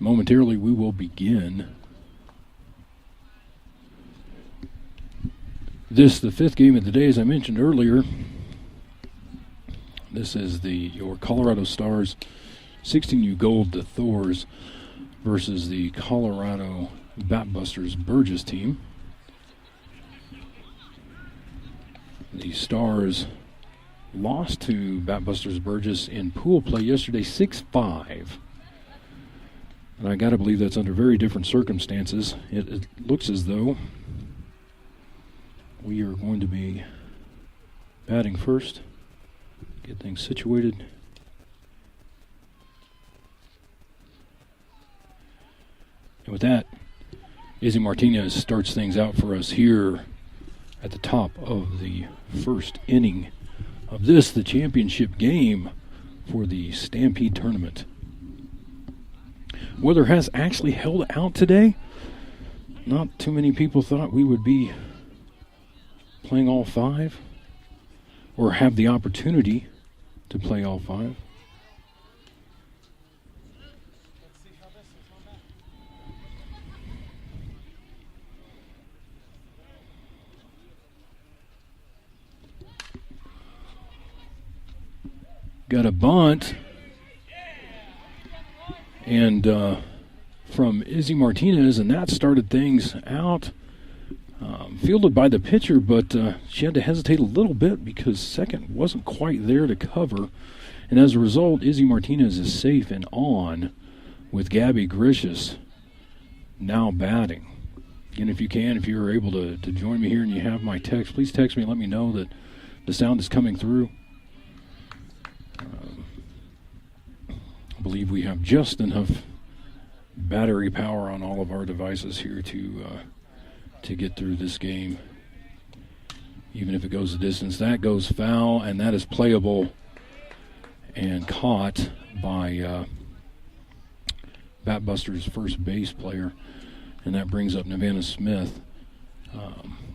Momentarily, we will begin this, the fifth game of the day, as I mentioned earlier. This is your Colorado Stars 16U Gold deThouars versus the Colorado Batbusters Burgess team. The Stars lost to Batbusters Burgess in pool play yesterday 6-5. And I got to believe that's under very different circumstances. It looks as though we are going to be batting first. Get things situated. And with that, Izzy Martinez starts things out for us here at the top of the first inning of this, the championship game for the Stampede Tournament. Weather has actually held out today. Not too many people thought we would be playing all five or have the opportunity to play all five. Got a bunt, and from Izzy Martinez, and that started things out. Fielded by the pitcher, but she had to hesitate a little bit because second wasn't quite there to cover. And as a result, Izzy Martinez is safe and on with Gabby Gricius now batting. Again, if you're able to join me here and you have my text, please text me and let me know that the sound is coming through. I believe we have just enough battery power on all of our devices here to get through this game, even if it goes the distance. That goes foul, and that is playable and caught by Batbusters' first base player, and that brings up Nevanna Smith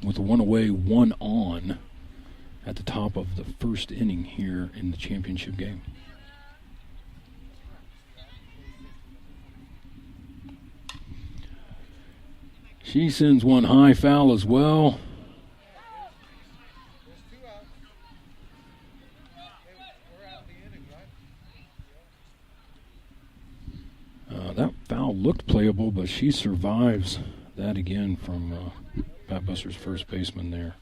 with a one away, one on at the top of the first inning here in the championship game. She sends one high, foul as well. That foul looked playable, but she survives that again from Batbusters' first baseman there.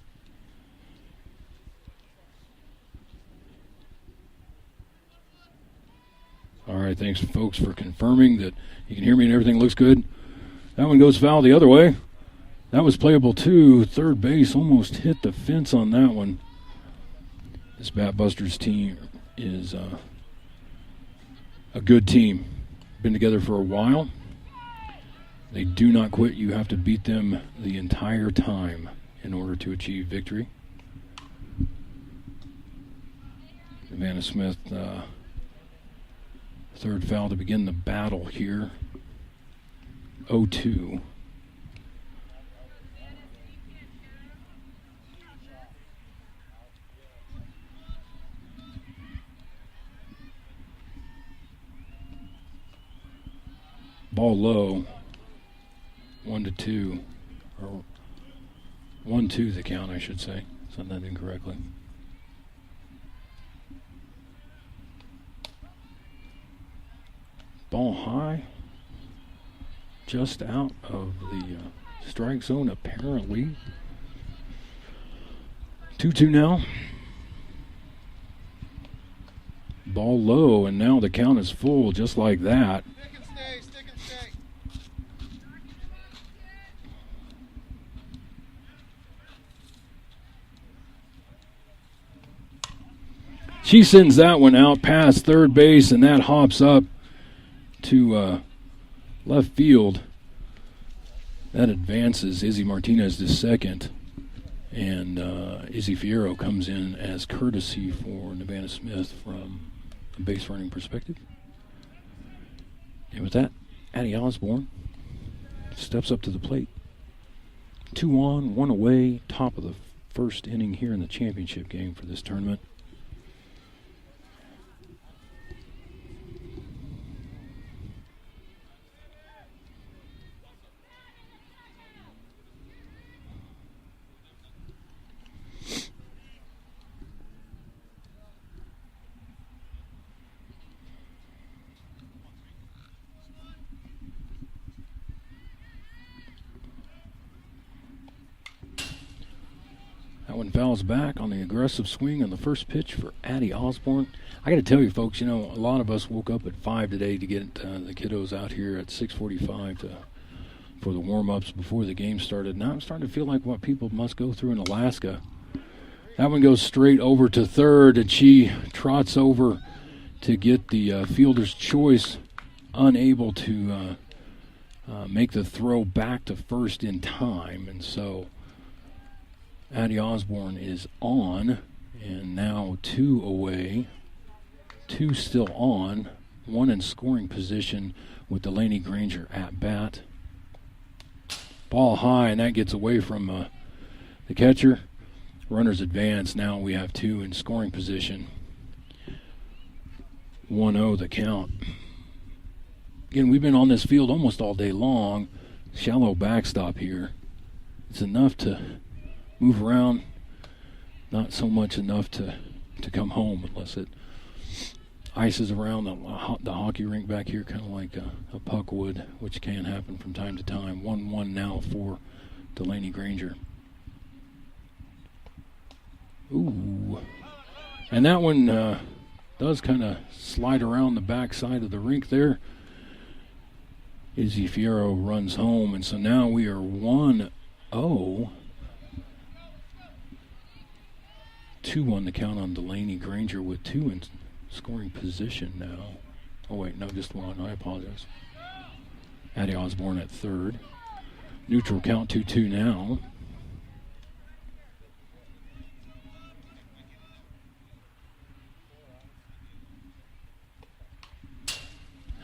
All right, thanks, folks, for confirming that you can hear me and everything looks good. That one goes foul the other way. That was playable too. Third base almost hit the fence on that one. This Batbusters team is a good team. Been together for a while. They do not quit. You have to beat them the entire time in order to achieve victory. Nevanna Smith, third foul to begin the battle here. 0-2. Ball low. 1-2. Or 1-2 the count, I should say. Said that incorrectly. Ball high. Just out of the strike zone, apparently. 2-2 now. Ball low, and now the count is full, just like that. Stick and stay, stick and stay. She sends that one out past third base, and that hops up to left field. That advances Izzy Martinez to second, and Izzy Fierro comes in as courtesy for Nevanna Smith from a base running perspective. And with that, Addie Osborne steps up to the plate. 2 on, 1 away, top of the first inning here in the championship game for this tournament. That one fouls back on the aggressive swing on the first pitch for Addie Osborne. I got to tell you, folks, a lot of us woke up at 5 today to get the kiddos out here at 6:45 for the warm-ups before the game started. Now I'm starting to feel like what people must go through in Alaska. That one goes straight over to third, and she trots over to get the fielder's choice, unable to make the throw back to first in time. And so Addie Osborne is on, and now 2 away, 2 still on, 1 in scoring position with Delaney Granger at bat. Ball high, and that gets away from the catcher. Runners advance. Now we have 2 in scoring position. 1-0 the count. Again, we've been on this field almost all day long. Shallow backstop here. It's enough to move around, not so much enough to come home unless it ices around the hockey rink back here, kind of like a puck would, which can happen from time to time. 1-1 now for Delaney Granger. Ooh. And that one does kind of slide around the back side of the rink there. Izzy Fierro runs home, and so now we are 1-0. 2-1 the count on Delaney Granger with 2 in scoring position now. Oh, wait, no, just 1. I apologize. Addie Osborne at third. Neutral count 2-2 now.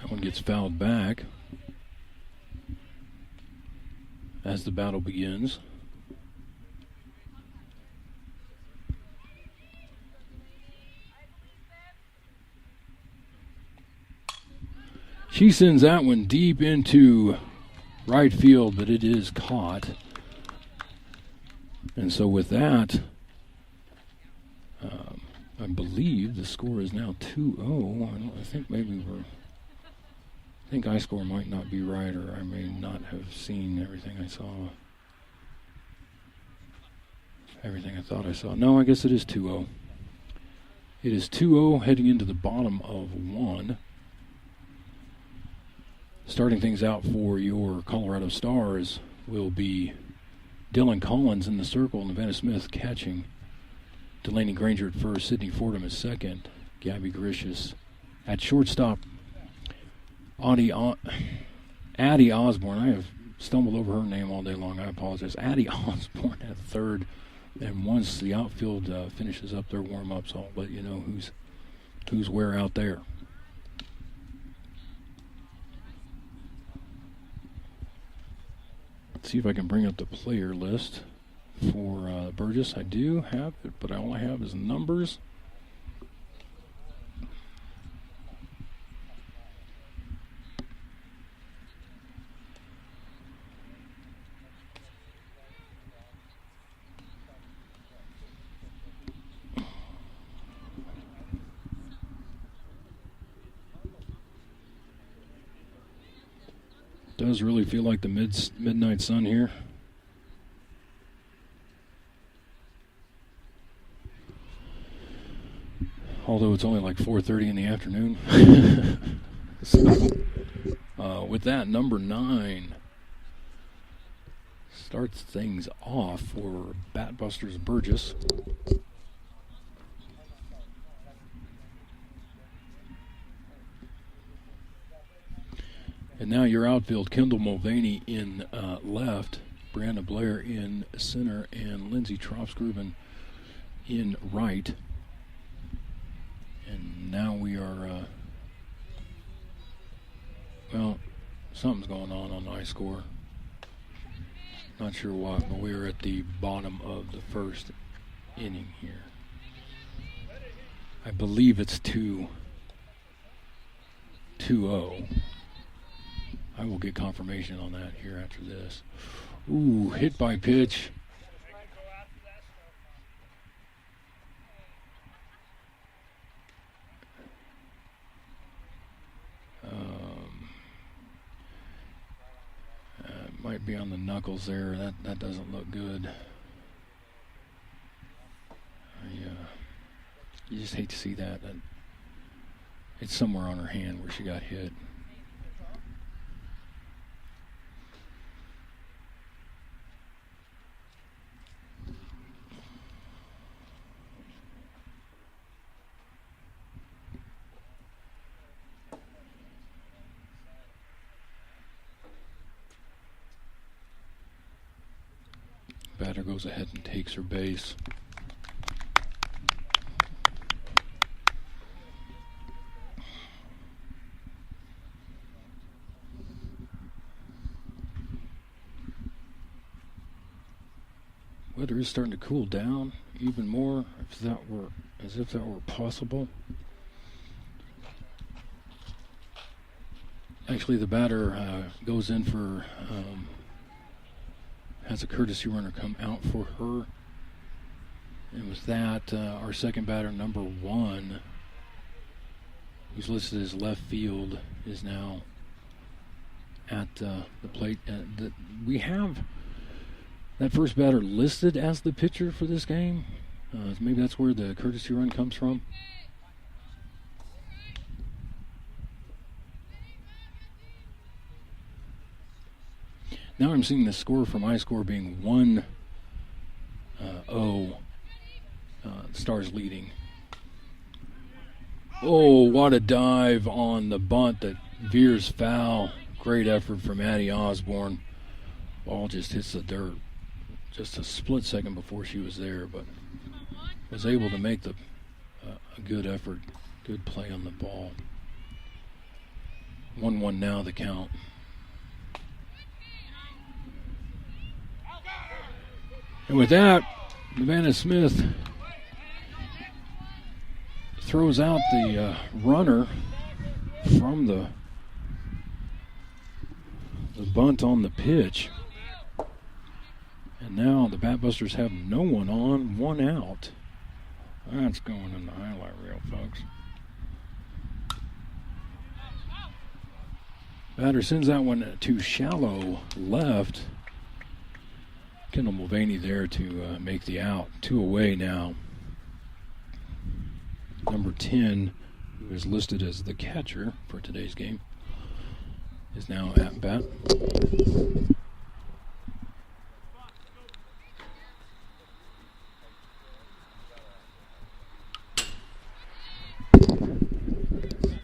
That one gets fouled back as the battle begins. She sends that one deep into right field, but it is caught. And so with that, I believe the score is now 2-0. I think maybe I think iScore might not be right, or I may not have seen everything I saw. Everything I thought I saw. No, I guess it is 2-0. It is 2-0 heading into the bottom of 1. Starting things out for your Colorado Stars will be Dylan Collins in the circle, Nevanna Smith catching, Delaney Granger at first, Sydney Fordham at second, Gabby Gricius at shortstop, Addie Osborne. I have stumbled over her name all day long. I apologize. Addie Osborne at third. And once the outfield finishes up their warm-ups, I'll let you know who's where out there. Let's see if I can bring up the player list for Burgess. I do have it, but all I have is numbers. Does really feel like the midnight sun here. Although it's only like 4:30 in the afternoon. So, with that, number 9 starts things off for Batbusters Burgess. And now your outfield, Kendall Mulvaney in left, Brianna Blair in center, and Lindsay Tropsgruben in right. And now we are, well, something's going on iScore. Not sure what, but we are at the bottom of the first inning here. I believe it's 2-0. I will get confirmation on that here after this. Ooh, hit by pitch. Might be on the knuckles there. That doesn't look good. just hate to see that. It's somewhere on her hand where she got hit. Batter goes ahead and takes her base. Weather is starting to cool down even more, as if that were possible. Actually, the batter goes in for, has a courtesy runner come out for her. And with that, our second batter, number 1, who's listed as left field, is now at the plate. We have that first batter listed as the pitcher for this game. Maybe that's where the courtesy run comes from. Now I'm seeing the score from iScore being 1-0. Stars leading. Oh, what a dive on the bunt that veers foul. Great effort from Addie Osborne. Ball just hits the dirt just a split second before she was there, but was able to make a good effort, good play on the ball. 1-1 now the count. And with that, Nevanna Smith throws out the runner from the bunt on the pitch. And now the Batbusters have no one on, 1 out. That's going in the highlight reel, folks. Batter sends that one to shallow left. Kendall Mulvaney there to make the out. 2 away now. Number 10, who is listed as the catcher for today's game, is now at bat.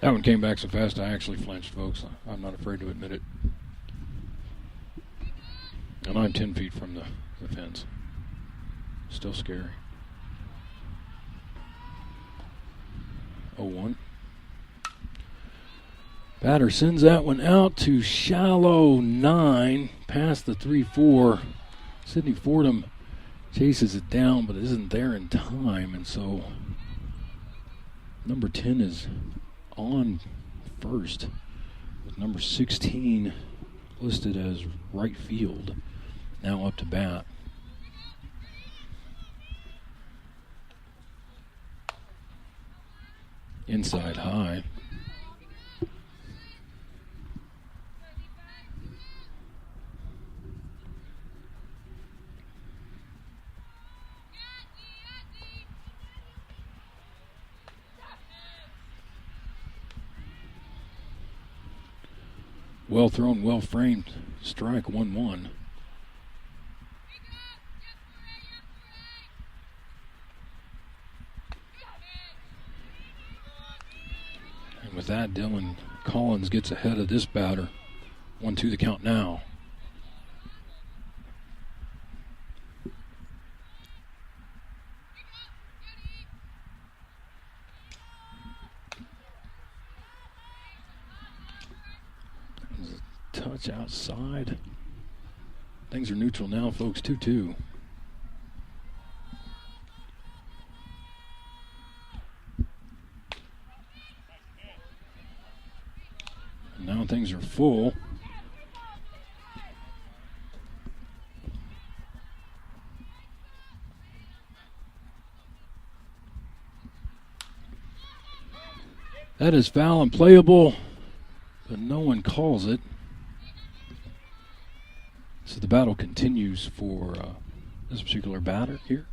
That one came back so fast I actually flinched, folks. I'm not afraid to admit it. And I'm 10 feet from the fence. Still scary. 0-1. Batter sends that one out to shallow 9, past the 3-4. Sidney Fordham chases it down, but isn't there in time, and so number 10 is on first, with number 16 listed as right field. Now up to bat. Inside high. Well thrown, well framed. Strike 1-1. And with that, Dylan Collins gets ahead of this batter. 1-2 the count now. Touch outside. Things are neutral now, folks. 2-2. And now things are full. That is foul and playable, but no one calls it. So the battle continues for this particular batter here.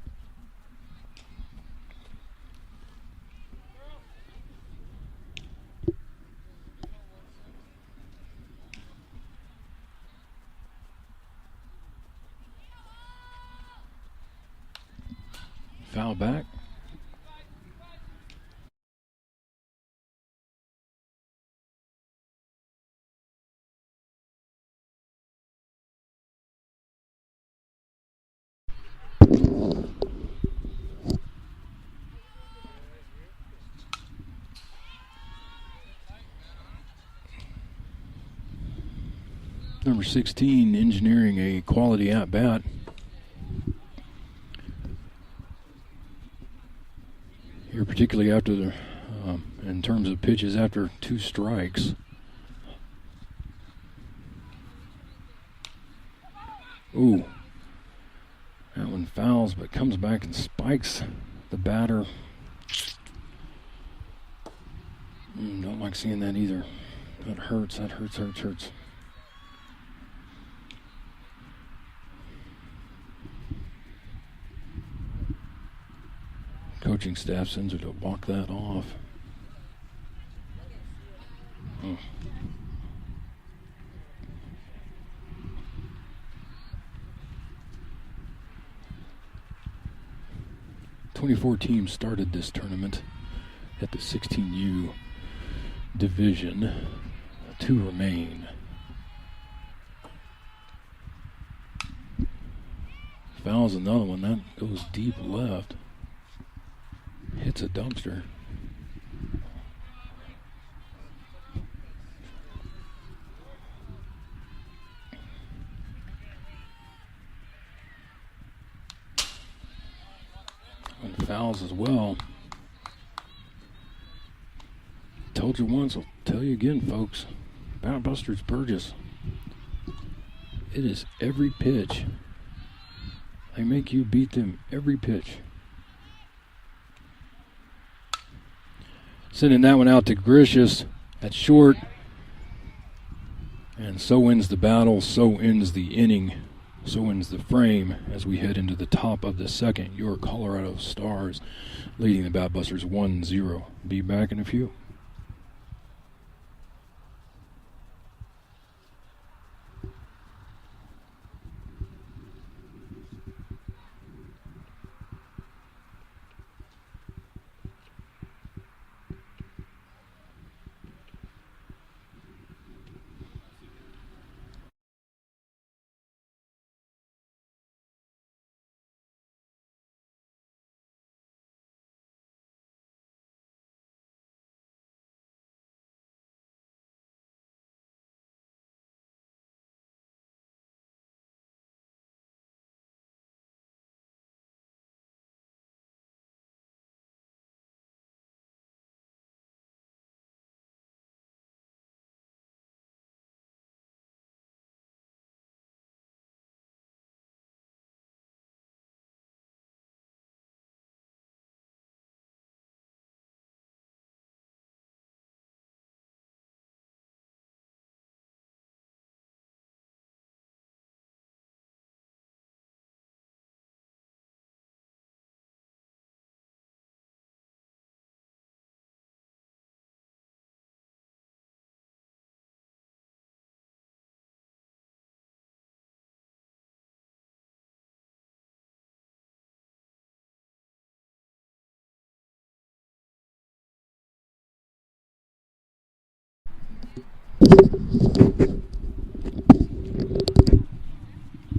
Foul back. Number 16 engineering a quality at-bat. Here, particularly after the, in terms of pitches after 2 strikes. Ooh. That one fouls, but comes back and spikes the batter. Don't like seeing that either. That hurts, hurts. Coaching staff sends her to walk that off. Oh. 24 teams started this tournament at the 16U division. 2 remain. Fouls another one. That goes deep left. Hits a dumpster. And fouls as well. Told you once, I'll tell you again, folks. Batbusters Burgess. It is every pitch. They make you beat them every pitch. Sending that one out to Gracious at short. And so ends the battle, so ends the inning, so ends the frame as we head into the top of the second. Your Colorado Stars leading the Batbusters 1-0. Be back in a few.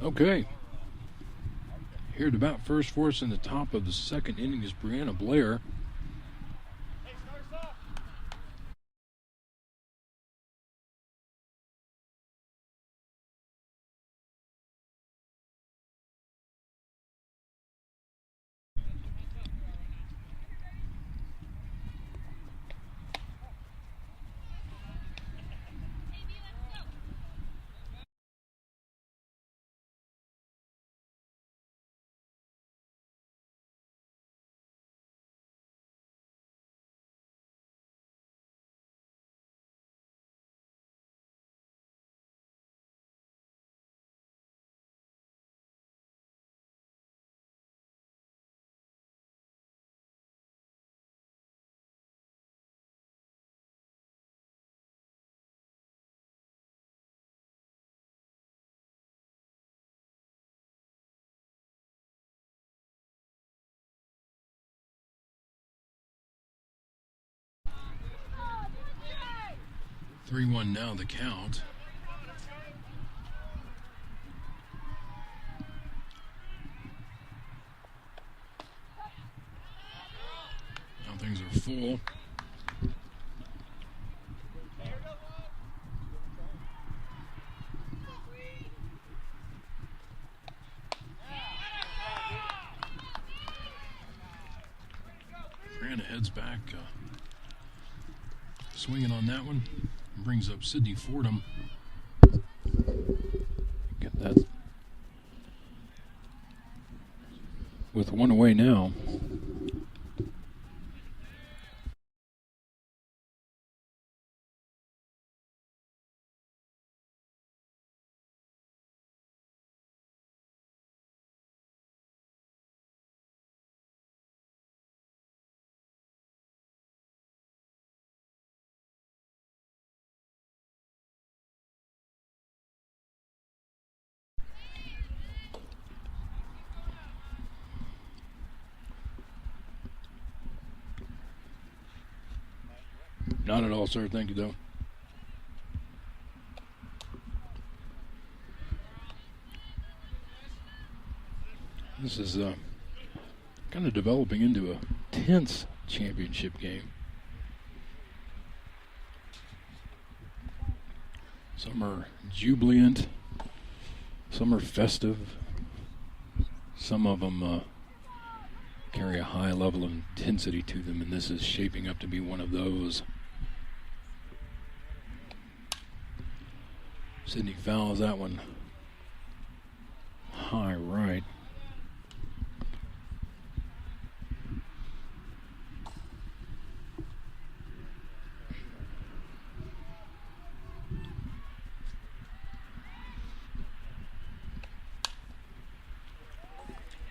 Okay. Here to bat first for us in the top of the second inning is Brianna Blair. 3-1 now the count. Now things are full. Brianna heads back, swinging on that one. Brings up Sydney Fordham. Get that with one away now. Not at all, sir. Thank you, though. This is kind of developing into a tense championship game. Some are jubilant. Some are festive. Some of them carry a high level of intensity to them, and this is shaping up to be one of those. Sydney fouls that one high right.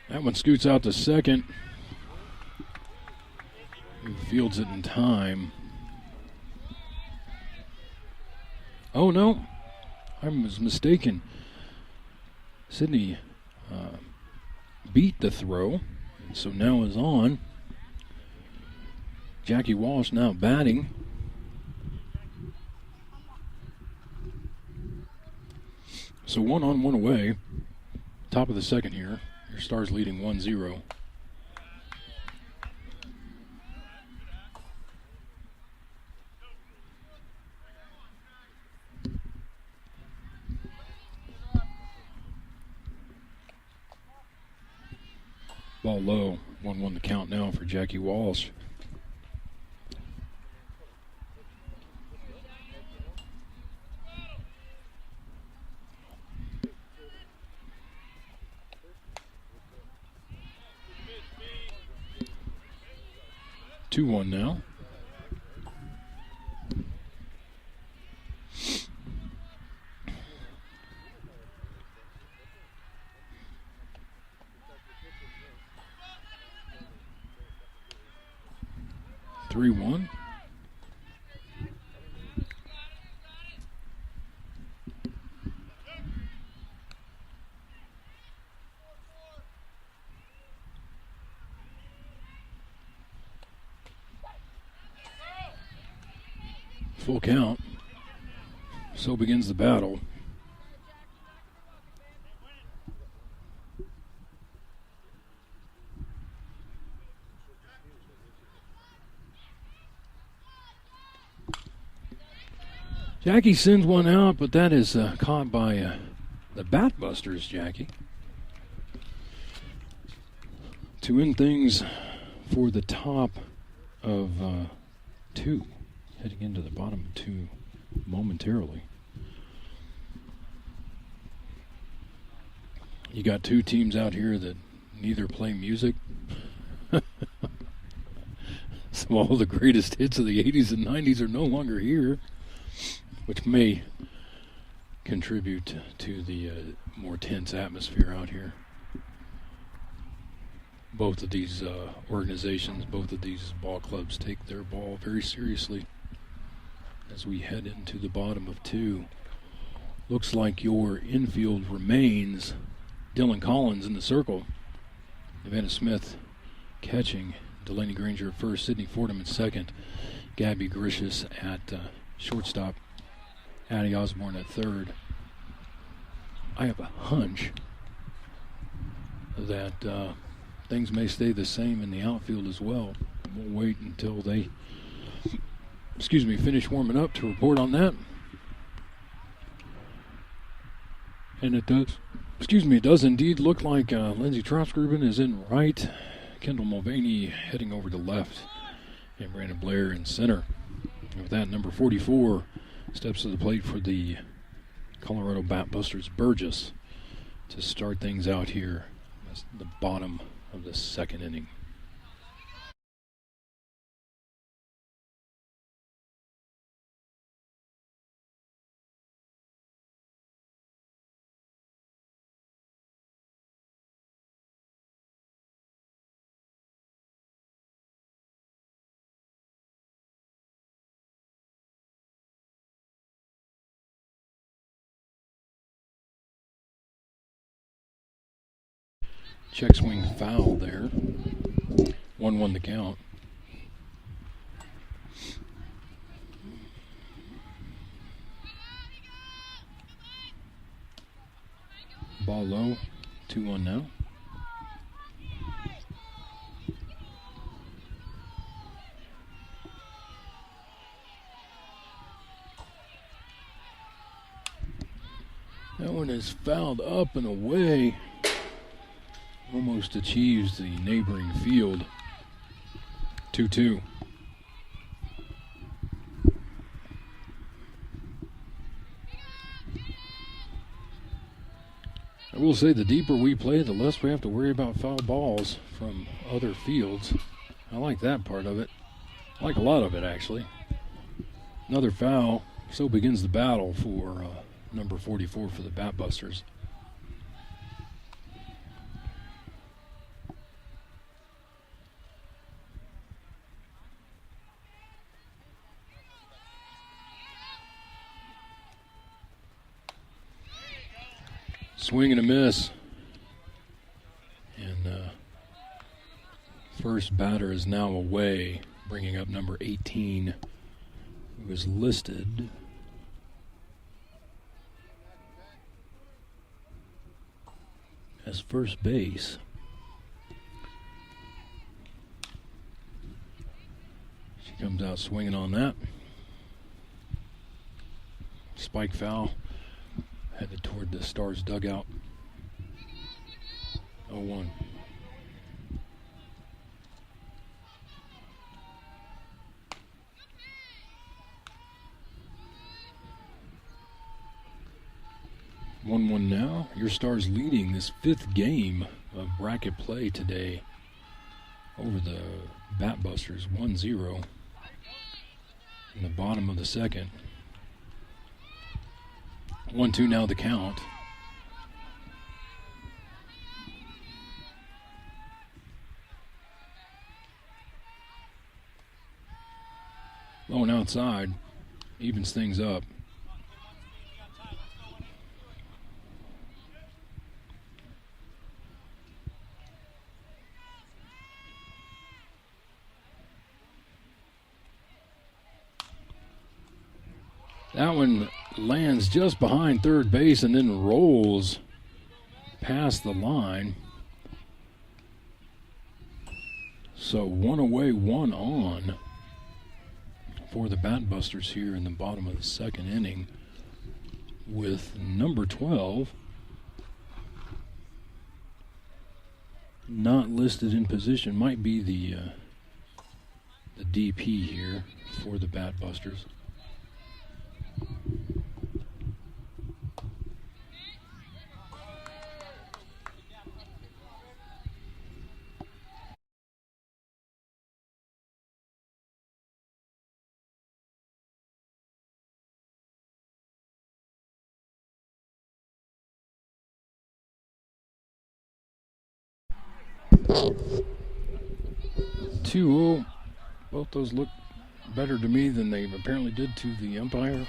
That one scoots out to second. He fields it in time. Oh, no. I was mistaken. Sydney beat the throw, and so now is on. Jackie Walsh now batting. So 1 on, 1 away. Top of the second here. Your Stars leading 1-0. Ball low, 1-1 the count now for Jackie Walsh. Two one now. Three one. Full count. So begins the battle. Jackie sends one out, but that is caught by the Batbusters, Jackie. To end things for the top of two. Heading into the bottom of two momentarily. You got two teams out here that neither play music. Some of all the greatest hits of the 80s and 90s are no longer here, which may contribute to the more tense atmosphere out here. Both of these organizations, both of these ball clubs take their ball very seriously. As we head into the bottom of two, looks like your infield remains Dylan Collins in the circle, Nevanna Smith catching, Delaney Granger at first, Sydney Fordham at second, Gabby Gricius at shortstop, Addie Osborne at third. I have a hunch that things may stay the same in the outfield as well. We'll wait until they, finish warming up to report on that. And it does indeed look like Lindsey Trostgruben is in right, Kendall Mulvaney heading over to left, and Brandon Blair in center. And with that, number 44 steps to the plate for the Colorado Batbusters Burgess to start things out here. That's the bottom of the second inning. Check swing foul there. 1-1 the count. Ball low. 2-1 now. That one is fouled up and away. Almost achieves the neighboring field. 2-2. I will say the deeper we play, the less we have to worry about foul balls from other fields. I like that part of it. I like a lot of it, actually. Another foul. So begins the battle for number 44 for the Batbusters. Swing and a miss. And first batter is now away, bringing up number 18, who is listed as first base. She comes out swinging on that. Spike foul. Headed toward the Stars dugout. 0-1. Now. Your Stars leading this fifth game of bracket play today over the Batbusters 1-0 in the bottom of the second. 1-2 now the count. Low and outside. Evens things up. That one lands just behind third base and then rolls past the line. So one away, one on for the Batbusters here in the bottom of the second inning, with number 12 not listed in position. Might be the DP here for the Batbusters. Two-0. Both those look better to me than they apparently did to the umpire.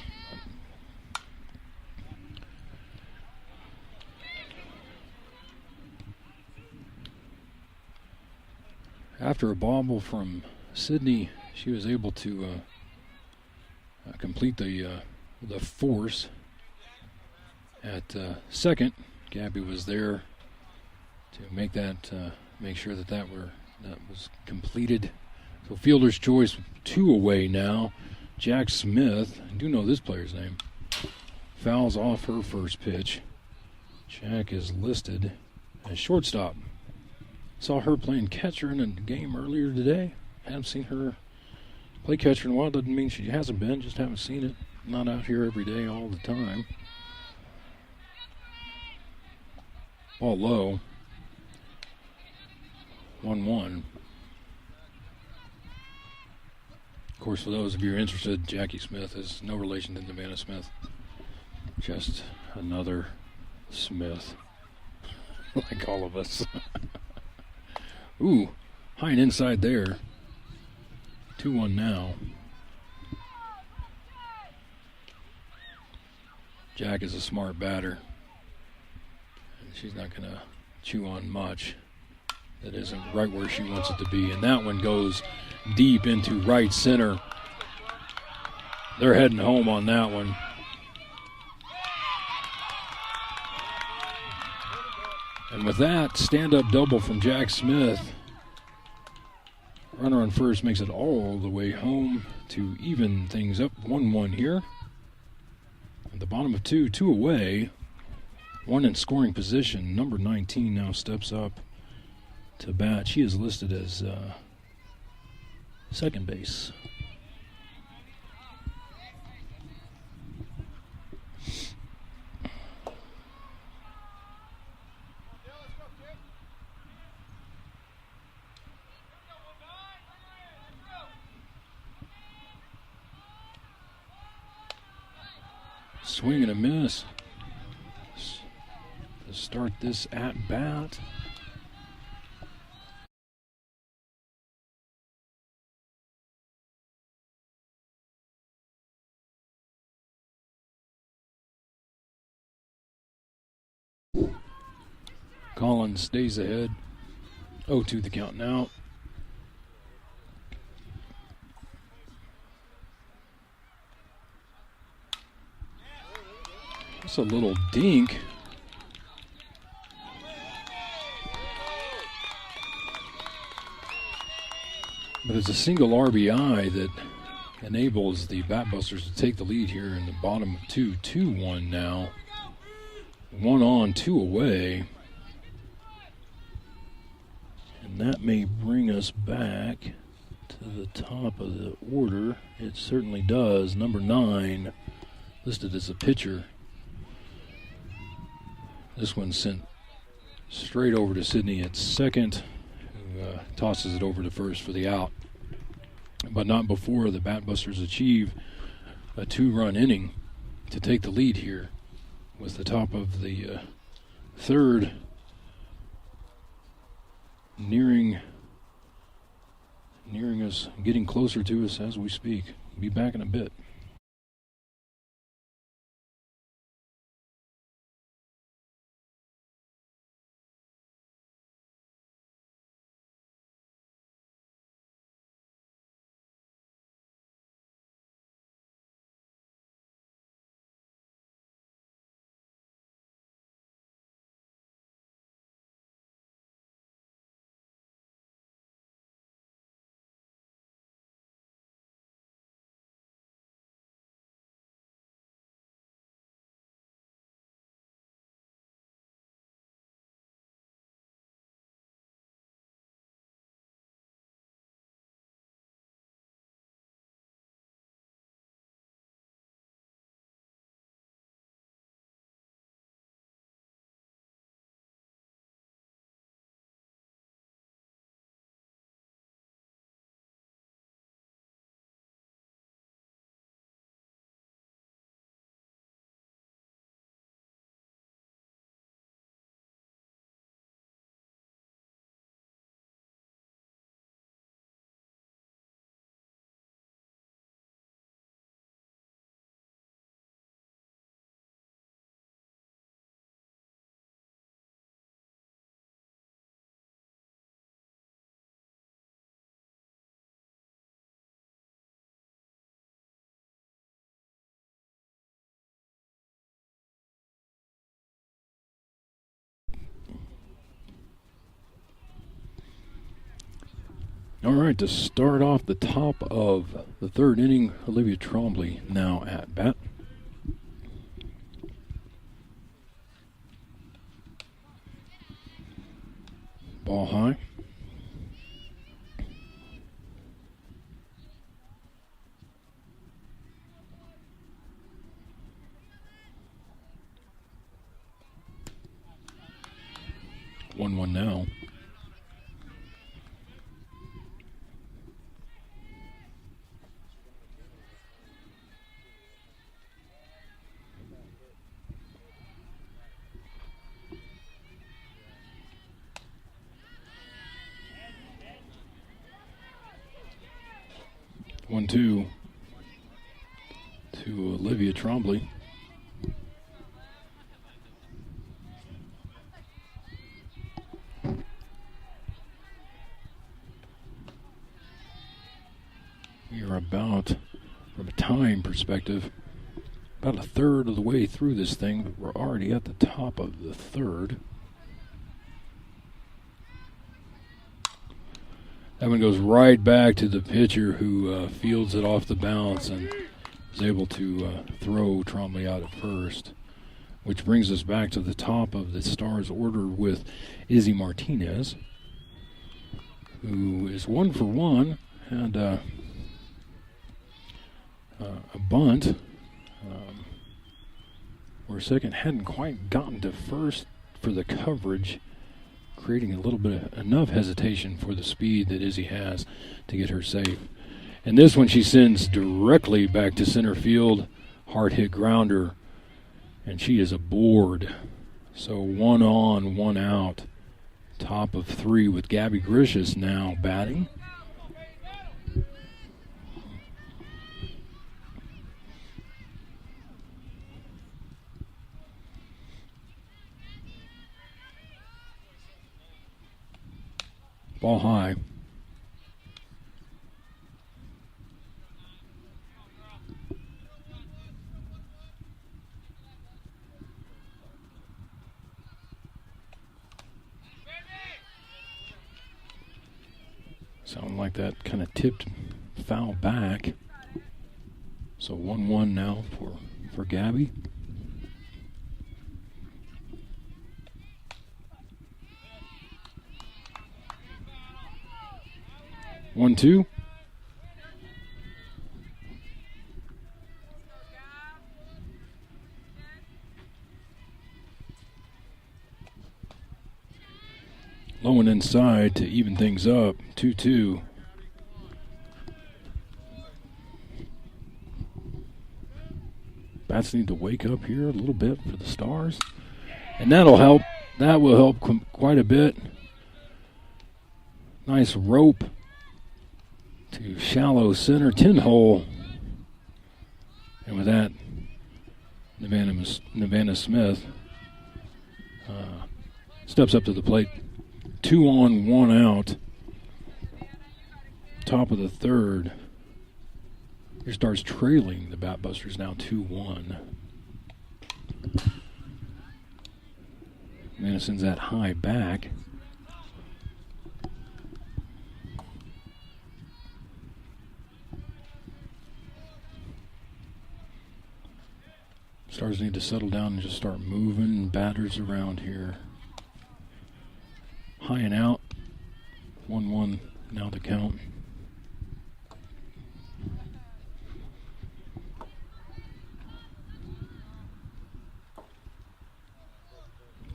After a bobble from Sydney, she was able to complete the the force at second. Gabby was there to make that, make sure that was completed. So fielder's choice, 2 away now. Jack Smith, I do know this player's name, fouls off her first pitch. Jack is listed as shortstop. Saw her playing catcher in a game earlier today. Haven't seen her play catcher in a while. Doesn't mean she hasn't been, just haven't seen it. Not out here every day all the time. Ball low. 1-1. Of course, for those of you who are interested, Jackie Smith is no relation to Nevanna Smith. Just another Smith. Like all of us. Ooh, high and inside there. 2-1 now. Jack is a smart batter. And she's not going to chew on much that isn't right where she wants it to be. And that one goes deep into right center. They're heading home on that one. And with that, stand-up double from Jack Smith. Runner on first makes it all the way home to even things up. 1-1 here. At the bottom of 2 away. 1 in scoring position. Number 19 now steps up to bat. She is listed as second base. Swing and a miss to start this at bat. Collins stays ahead. 0-2 the count now. That's a little dink. But it's a single RBI that enables the Batbusters to take the lead here in the bottom of 2. 2-1 now. 1 on, 2 away. And that may bring us back to the top of the order. It certainly does. Number 9, listed as a pitcher. This one sent straight over to Sydney at second, who tosses it over to first for the out. But not before the Batbusters achieve a 2-run inning to take the lead here with the top of the third nearing us, getting closer to us as we speak. Be back in a bit. All right, to start off the top of the third inning, Olivia Trombley now at bat. Ball high. One now. One, two to Olivia Trombley. We are about, from a time perspective, about a third of the way through this thing, but we're already at the top of the third. That one goes right back to the pitcher who fields it off the bounce and is able to throw Trombley out at first, which brings us back to the top of the Stars order with Izzy Martinez, who is 1 for 1, and a bunt where second hadn't quite gotten to first for the coverage, creating a little bit of enough hesitation for the speed that Izzy has to get her safe. And this one she sends directly back to center field, hard hit grounder, and she is aboard. So 1 on, 1 out, top of 3 with Gabby Grishas now batting. Ball high. Sound like that kind of tipped foul back. So 1-1 now for Gabby. One, two. Low and inside to even things up. 2-2. Bats need to wake up here a little bit for the Stars. And that'll help. That will help quite a bit. Nice rope to shallow center 10 hole. And with that, Nevanna Smith steps up to the plate. 2 on, 1 out. Top of the third. Here starts trailing the Batbusters now 2-1. Nevanna sends that high back. Stars need to settle down and just start moving batters around here. High and out. 1-1 now the count.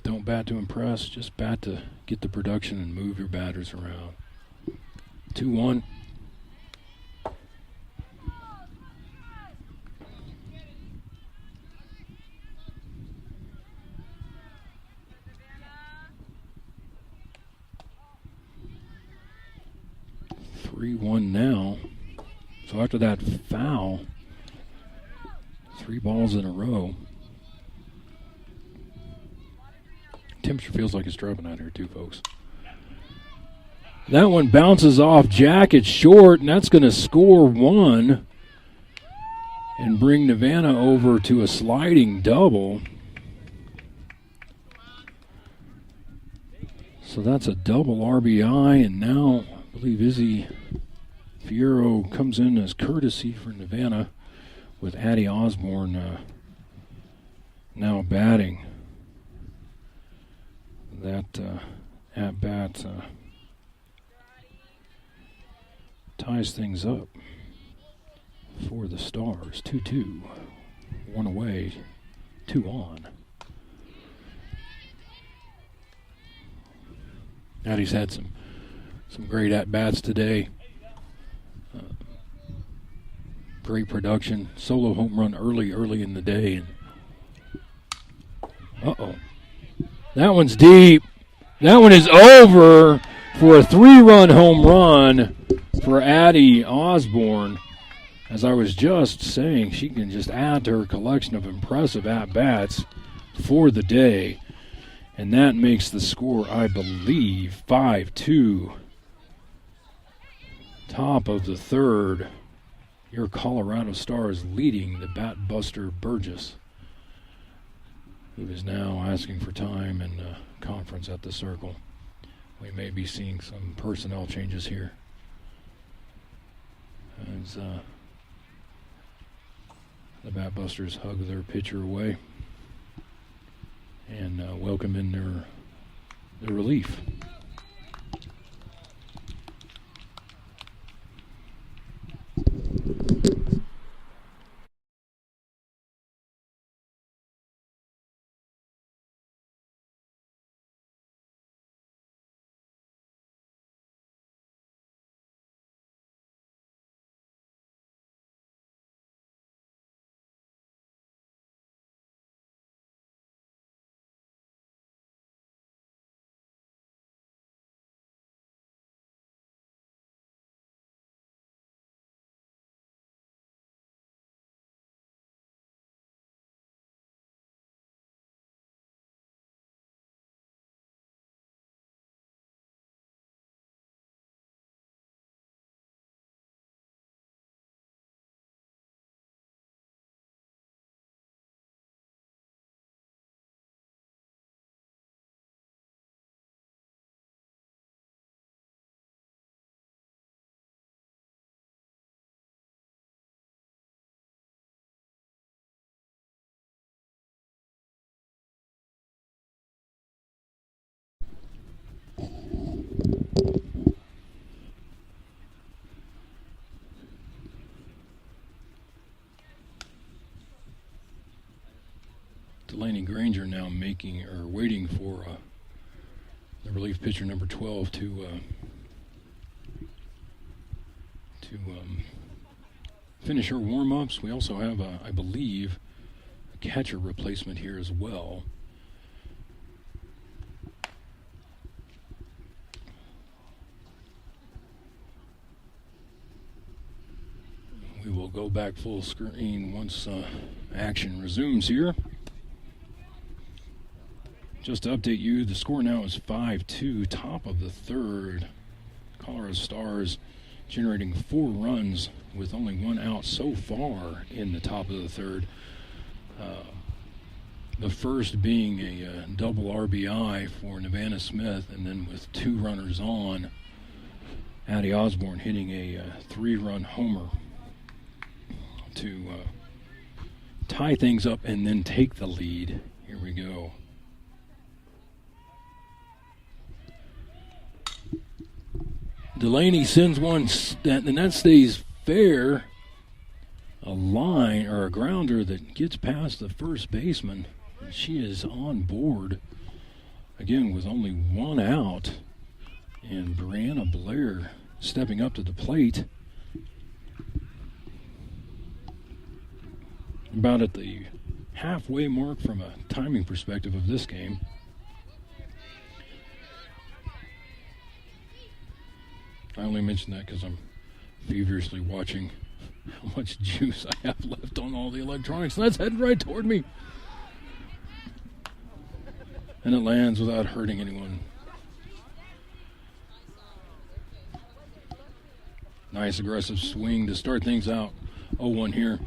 Don't bat to impress, just bat to get the production and move your batters around. 2-1. Now. So after that foul, 3 balls in a row. Temperature feels like it's dropping out here too, folks. That one bounces off Jack. It's short, and that's going to score 1 and bring Nevanna over to a sliding double. So that's a double RBI, and now I believe Izzy Fierro comes in as courtesy for Nevanna, with Addie Osborne now batting. That at-bat ties things up for the Stars. 2-2. One away, 2 on. Addie's had some great at-bats today. Great production. Solo home run early in the day. And uh-oh. That one's deep. That one is over for a 3-run home run for Addie Osborne. As I was just saying, she can just add to her collection of impressive at-bats for the day. And that makes the score, I believe, 5-2. Top of the third. Your Colorado Stars leading the Batbusters Burgess, who is now asking for time and conference at the circle. We may be seeing some personnel changes here as the Batbusters hug their pitcher away and welcome in their relief. Delaney Granger now waiting for the relief pitcher number 12 to finish her warm-ups. We also have, I believe, a catcher replacement here as well. We will go back full screen once action resumes here. Just to update you, the score now is 5-2, top of the third. Colorado Stars generating 4 runs with only 1 out so far in the top of the third. The first being a double RBI for Nevanna Smith, and then with 2 runners on, Addie Osborne hitting a 3-run homer to tie things up and then take the lead. Here we go. Delaney sends one, and that stays fair. A line or a grounder that gets past the first baseman. She is on board again with only 1 out. And Brianna Blair stepping up to the plate. About at the halfway mark from a timing perspective of this game. I only mention that because I'm feverishly watching how much juice I have left on all the electronics. And that's headed right toward me. And it lands without hurting anyone. Nice aggressive swing to start things out. 0-1 here.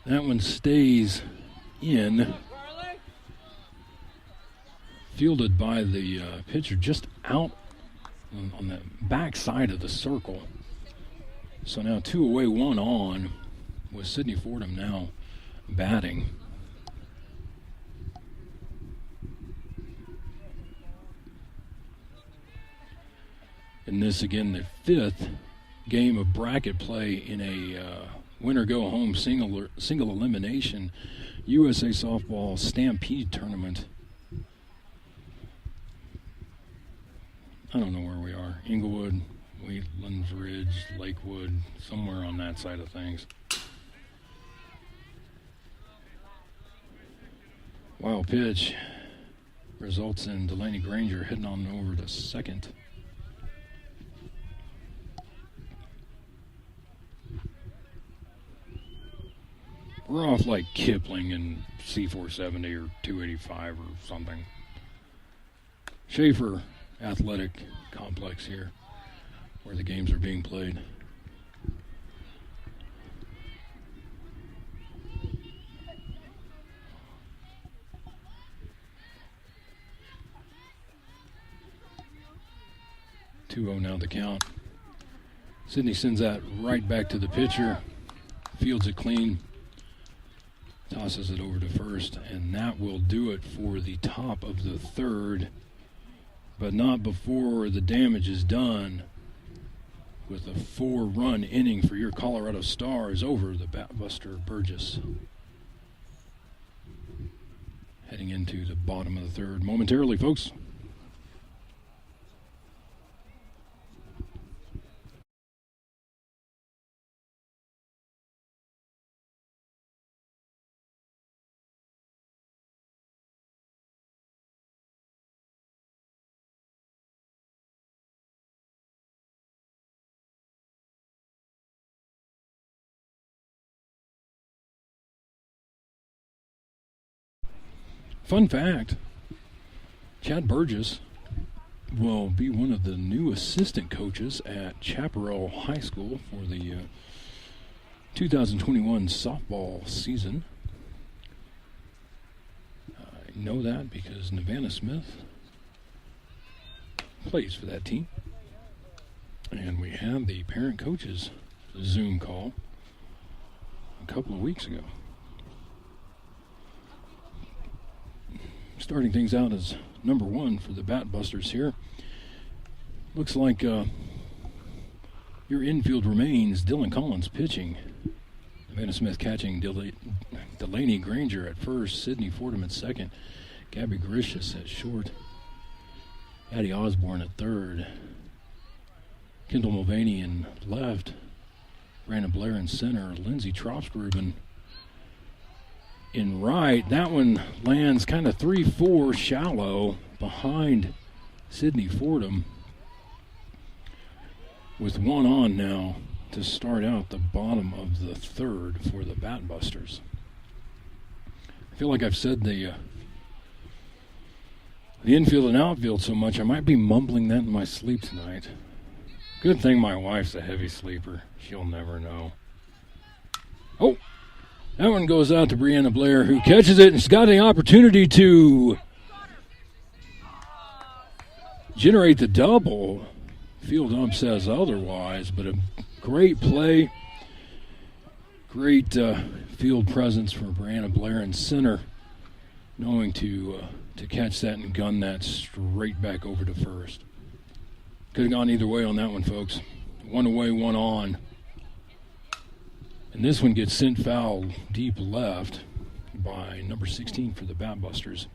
That one stays in. Fielded by the pitcher just out on the back side of the circle. So now 2 away, 1 on, with Sidney Fordham now batting. And this again, the 5th game of bracket play in a winner-go-home single elimination USA Softball Stampede Tournament. I don't know where we are. Inglewood, Wheatlands Ridge, Lakewood, somewhere on that side of things. Wild pitch results in Delaney Granger heading on over to second. We're off like Kipling and C470 or 285 or something. Schaefer Athletic Complex here, where the games are being played. (2-0) now the count. Sidney sends that right back to the pitcher. Fields it clean. Tosses it over to first, and that will do it for the top of the 3rd, but not before the damage is done with a 4-run inning for your Colorado Stars over the Batbusters Burgess. Heading into the bottom of the 3rd momentarily, folks. Fun fact, Chad Burgess will be one of the new assistant coaches at Chaparral High School for the 2021 softball season. I know that because Nevanna Smith plays for that team. And we had the parent coaches Zoom call a couple of weeks ago. Starting things out as number 1 for the Batbusters here. Looks like your infield remains Dylan Collins pitching. Nevanna Smith catching, Delaney Granger at first, Sidney Fordham at second, Gabby Grishus at short, Addie Osborne at third, Kendall Mulvaney in left, Brandon Blair in center, Lindsey Tropsgruben in right. That one lands kind of 3-4 shallow behind Sidney Fordham, with 1 on now to start out the bottom of the 3rd for the Batbusters. I feel like I've said the infield and outfield so much I might be mumbling that in my sleep tonight. Good thing my wife's a heavy sleeper. She'll never know. Oh! That one goes out to Brianna Blair, who catches it and has got the opportunity to generate the double. Field ump says otherwise, but a great play. Great field presence for Brianna Blair in center, knowing to catch that and gun that straight back over to first. Could have gone either way on that one, folks. 1 away, 1 on. And this one gets sent foul deep left by number 16 for the Batbusters.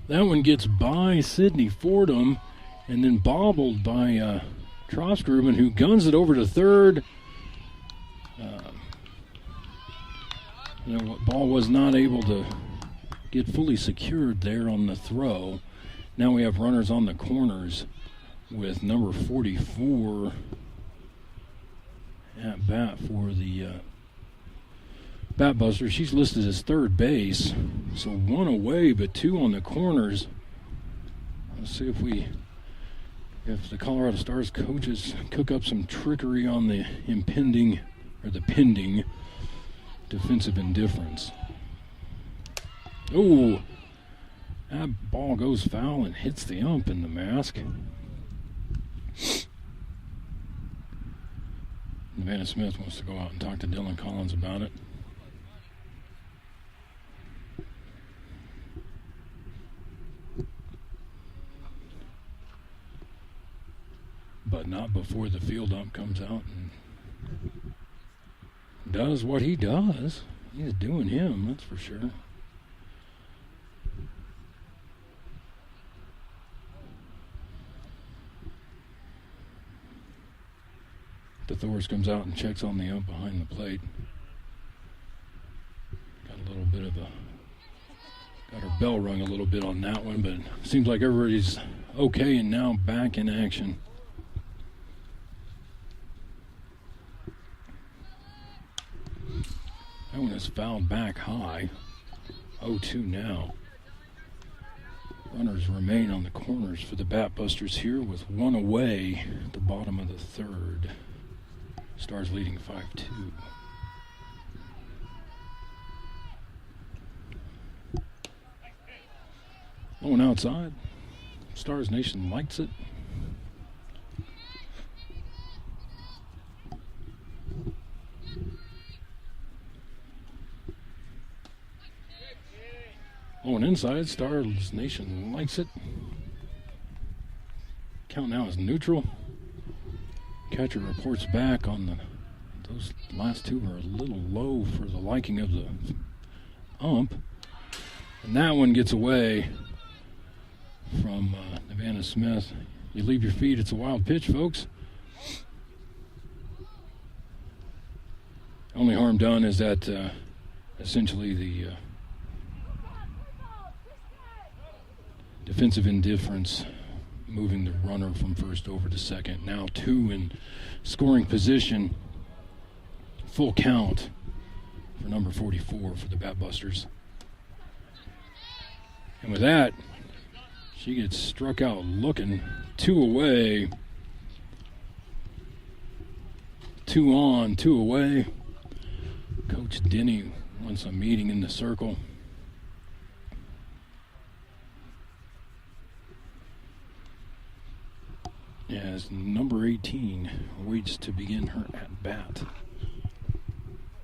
That one gets by Sidney Fordham and then bobbled by Trostgruben, who guns it over to third. The ball was not able to get fully secured there on the throw. Now we have runners on the corners with number 44 at bat for the Batbusters. She's listed as third base, so 1 away, but 2 on the corners. Let's see if the Colorado Stars coaches cook up some trickery on the pending defensive indifference. Oh, that ball goes foul and hits the ump in the mask. Nevanna Smith wants to go out and talk to Dylan Collins about it. But not before the field ump comes out and does what he does. He's doing him, that's for sure. deThouars comes out and checks on the ump behind the plate. Got her bell rung a little bit on that one, but it seems like everybody's okay and now back in action. That one is fouled back high. 0-2 now. Runners remain on the corners for the Batbusters here with 1 away at the bottom of the third. Stars leading 5-2. No one outside. Stars Nation likes it. Going inside, Stars Nation likes it. Count now is neutral. Catcher reports back on those last two are a little low for the liking of the ump. And that one gets away from Nevanna Smith. You leave your feet, it's a wild pitch, folks. Only harm done is that essentially the defensive indifference, moving the runner from first over to second. Now 2 in scoring position. Full count for number 44 for the Batbusters. And with that, she gets struck out looking. 2 away. 2 on, 2 away. Coach Denny wants a meeting in the circle. As number 18 waits to begin her at bat.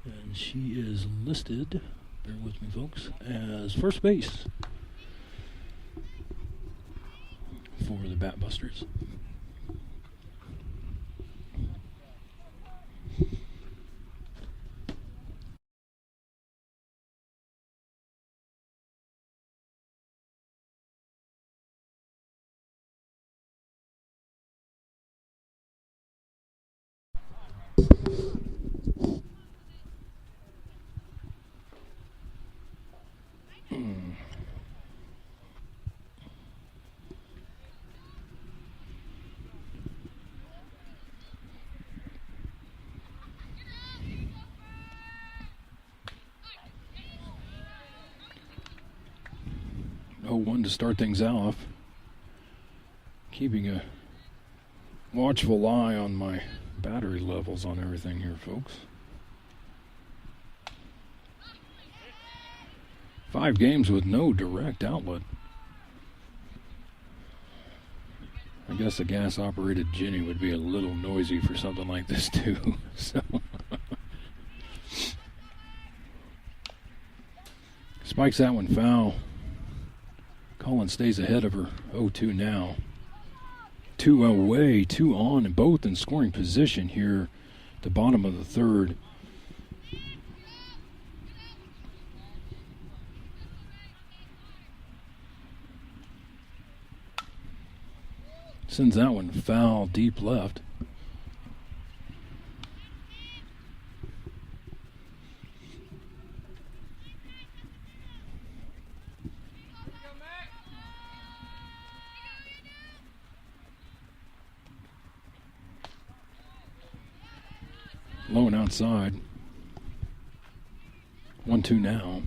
And she is listed, bear with me folks, as first base for the Batbusters. One to start things off. Keeping a watchful eye on my battery levels on everything here, folks. 5 games with no direct outlet. I guess a gas-operated Jenny would be a little noisy for something like this too. So spikes that one foul. Collins stays ahead of her. 0-2 now. 2 away, 2 on, and both in scoring position here at the bottom of the third. Sends that one foul deep left. low and outside. 1-2 now.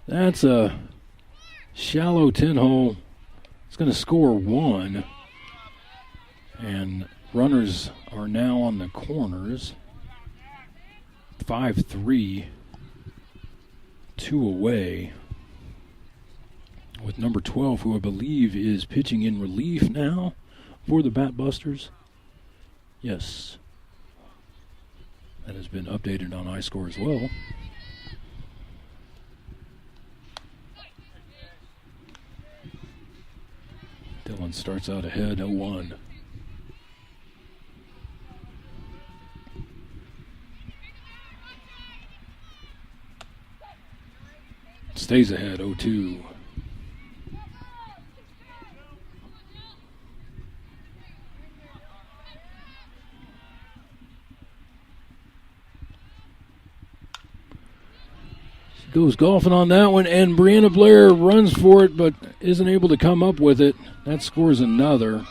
That's a shallow 10-hole. It's going to score 1. And runners are now on the corners. 5-3. 2 away. With number 12, who I believe is pitching in relief now for the Batbusters. Yes. That has been updated on iScore as well. Dylan starts out ahead, 0-1. Stays ahead, 0-2. Goes golfing on that one, and Brianna Blair runs for it but isn't able to come up with it. That scores another.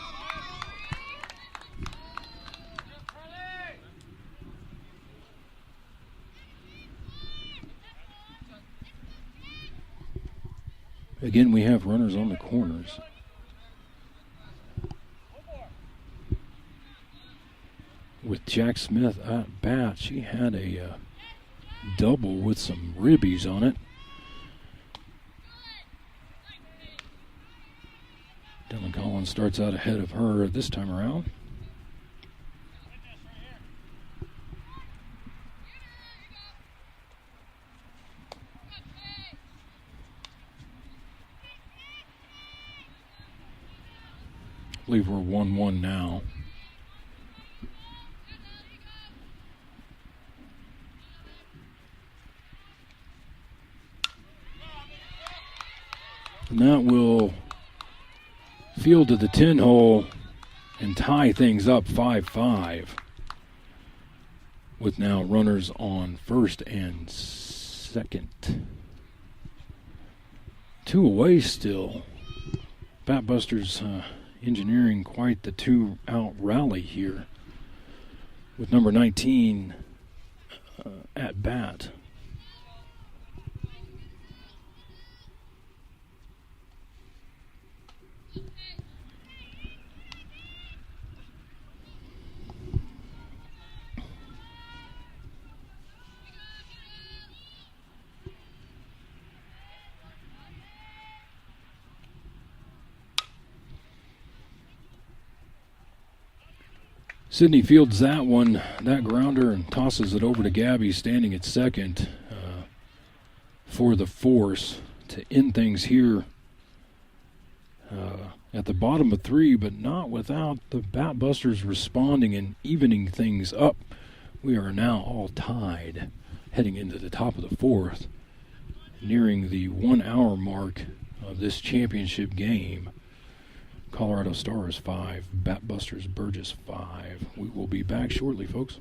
Again, we have runners on the corners. With Jack Smith at bat, she had a double with some ribbies on it. Dylan Collins starts out ahead of her this time around. I believe we're 1-1 now. And that will field to the 10-hole and tie things up 5-5. With now runners on first and second. 2 away still. Batbusters engineering quite the 2-out rally here. With number 19 at bat. Sydney fields that one, that grounder, and tosses it over to Gabby, standing at second for the force to end things here at the bottom of 3, but not without the Batbusters responding and evening things up. We are now all tied heading into the top of the 4th, nearing the 1-hour mark of this championship game. Colorado Stars 5, Batbusters Burgess 5. We will be back shortly, folks.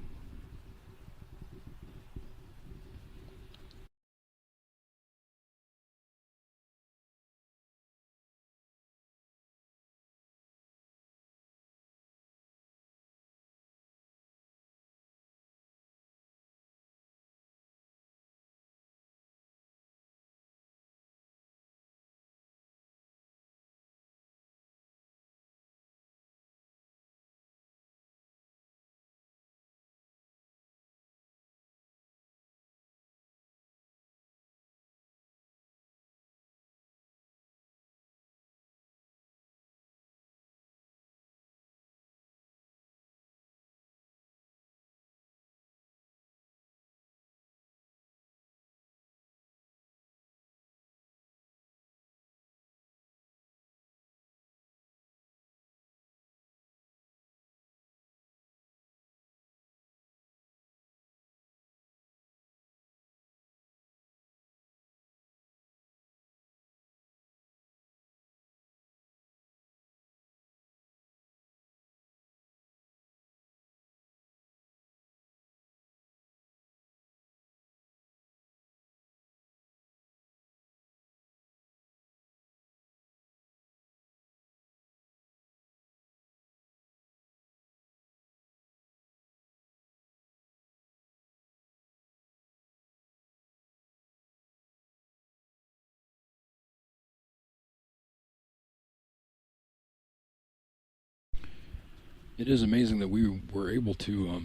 It is amazing that we were able to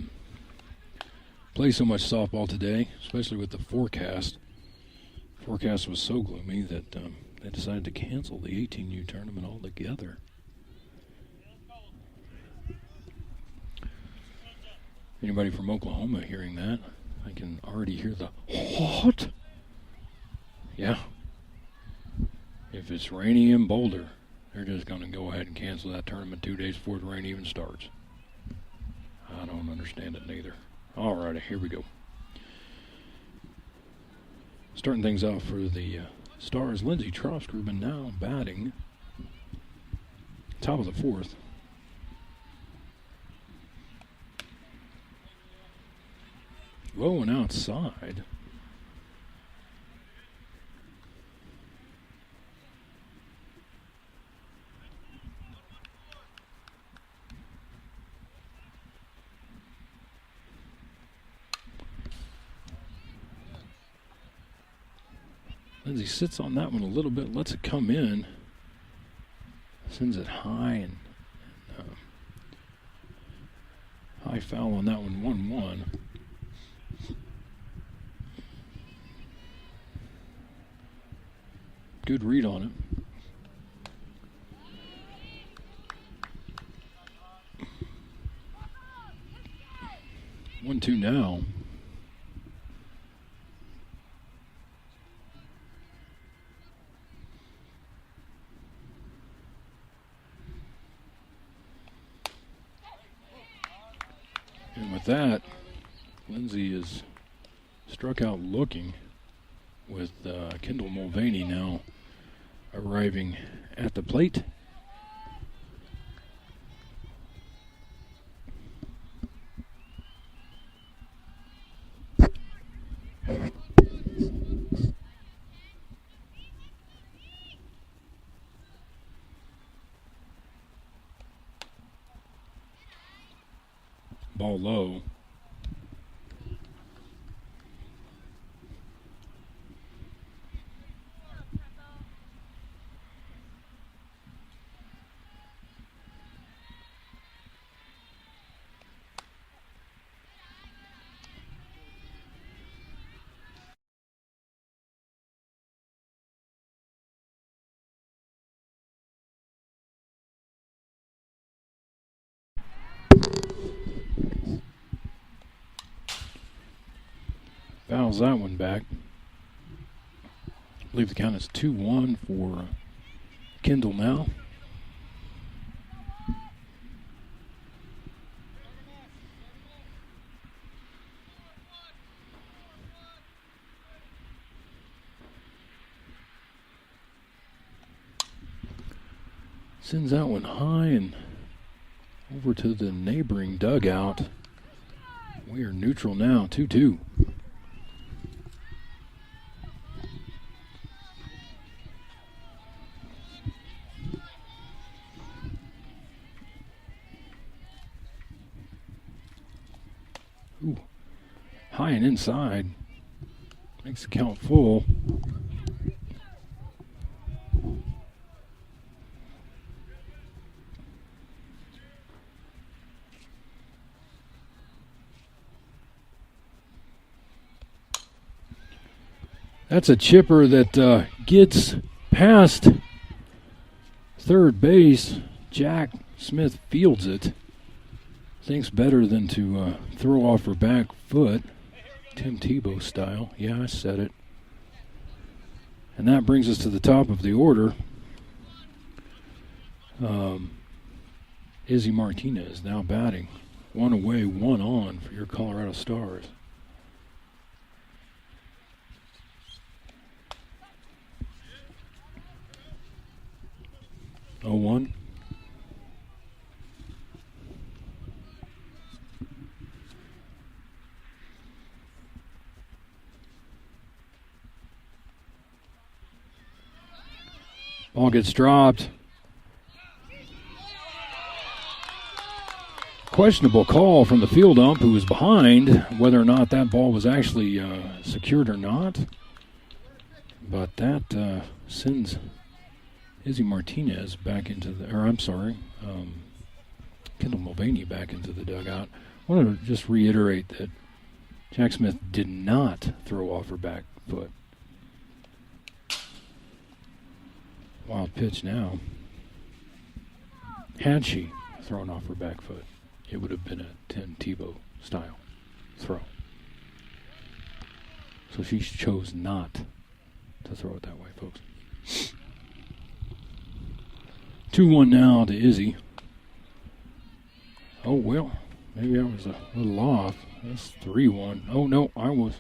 play so much softball today, especially with the forecast. The forecast was so gloomy that they decided to cancel the 18U tournament altogether. Anybody from Oklahoma hearing that? I can already hear the what? Yeah. If it's rainy in Boulder, they're just going to go ahead and cancel that tournament 2 days before the rain even starts. I don't understand it neither. All right, here we go. Starting things off for the Stars, Lindsey Trostgruben now batting. Top of the fourth. Low and outside. Lindsey sits on that one a little bit, lets it come in, sends it high, and high foul on that one, 1-1. Good read on it. 1-2 now. And with that, Lindsey is struck out looking with Kendall Mulvaney now arriving at the plate. Ball low. Fouls that one back. I believe the count is 2-1 for Kendall now. Sends that one high and over to the neighboring dugout. We are neutral now, 2-2. Ooh, high and inside. Makes the count full. That's a chipper that gets past third base. Jack Smith fields it. Thinks better than to throw off her back foot. Tim Tebow style. Yeah, I said it. And that brings us to the top of the order. Izzy Martinez now batting. 1 away, 1 on for your Colorado Stars. Oh, 1. Ball gets dropped. Questionable call from the field ump who was behind whether or not that ball was actually secured or not. But that sends Izzy Martinez back into the, Kendall Mulvaney back into the dugout. I want to just reiterate that Jack Smith did not throw off her back foot. Wild pitch now. Had she thrown off her back foot, it would have been a Tim Tebow style throw. So she chose not to throw it that way, folks. 2-1 now to Izzy. Oh, well, maybe I was a little off. That's 3-1. Oh, no, I was.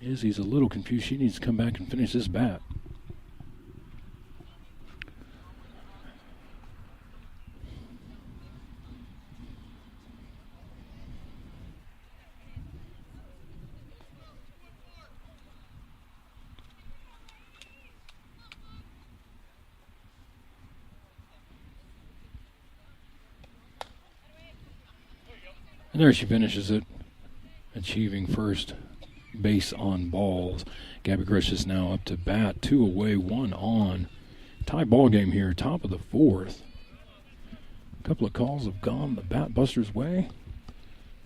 Izzy's a little confused. She needs to come back and finish this bat. And there she finishes it, achieving first base on balls. Gabby Grish is now up to bat, 2 away, 1 on. Tie ball game here, top of the 4th. A couple of calls have gone the Batbusters' way.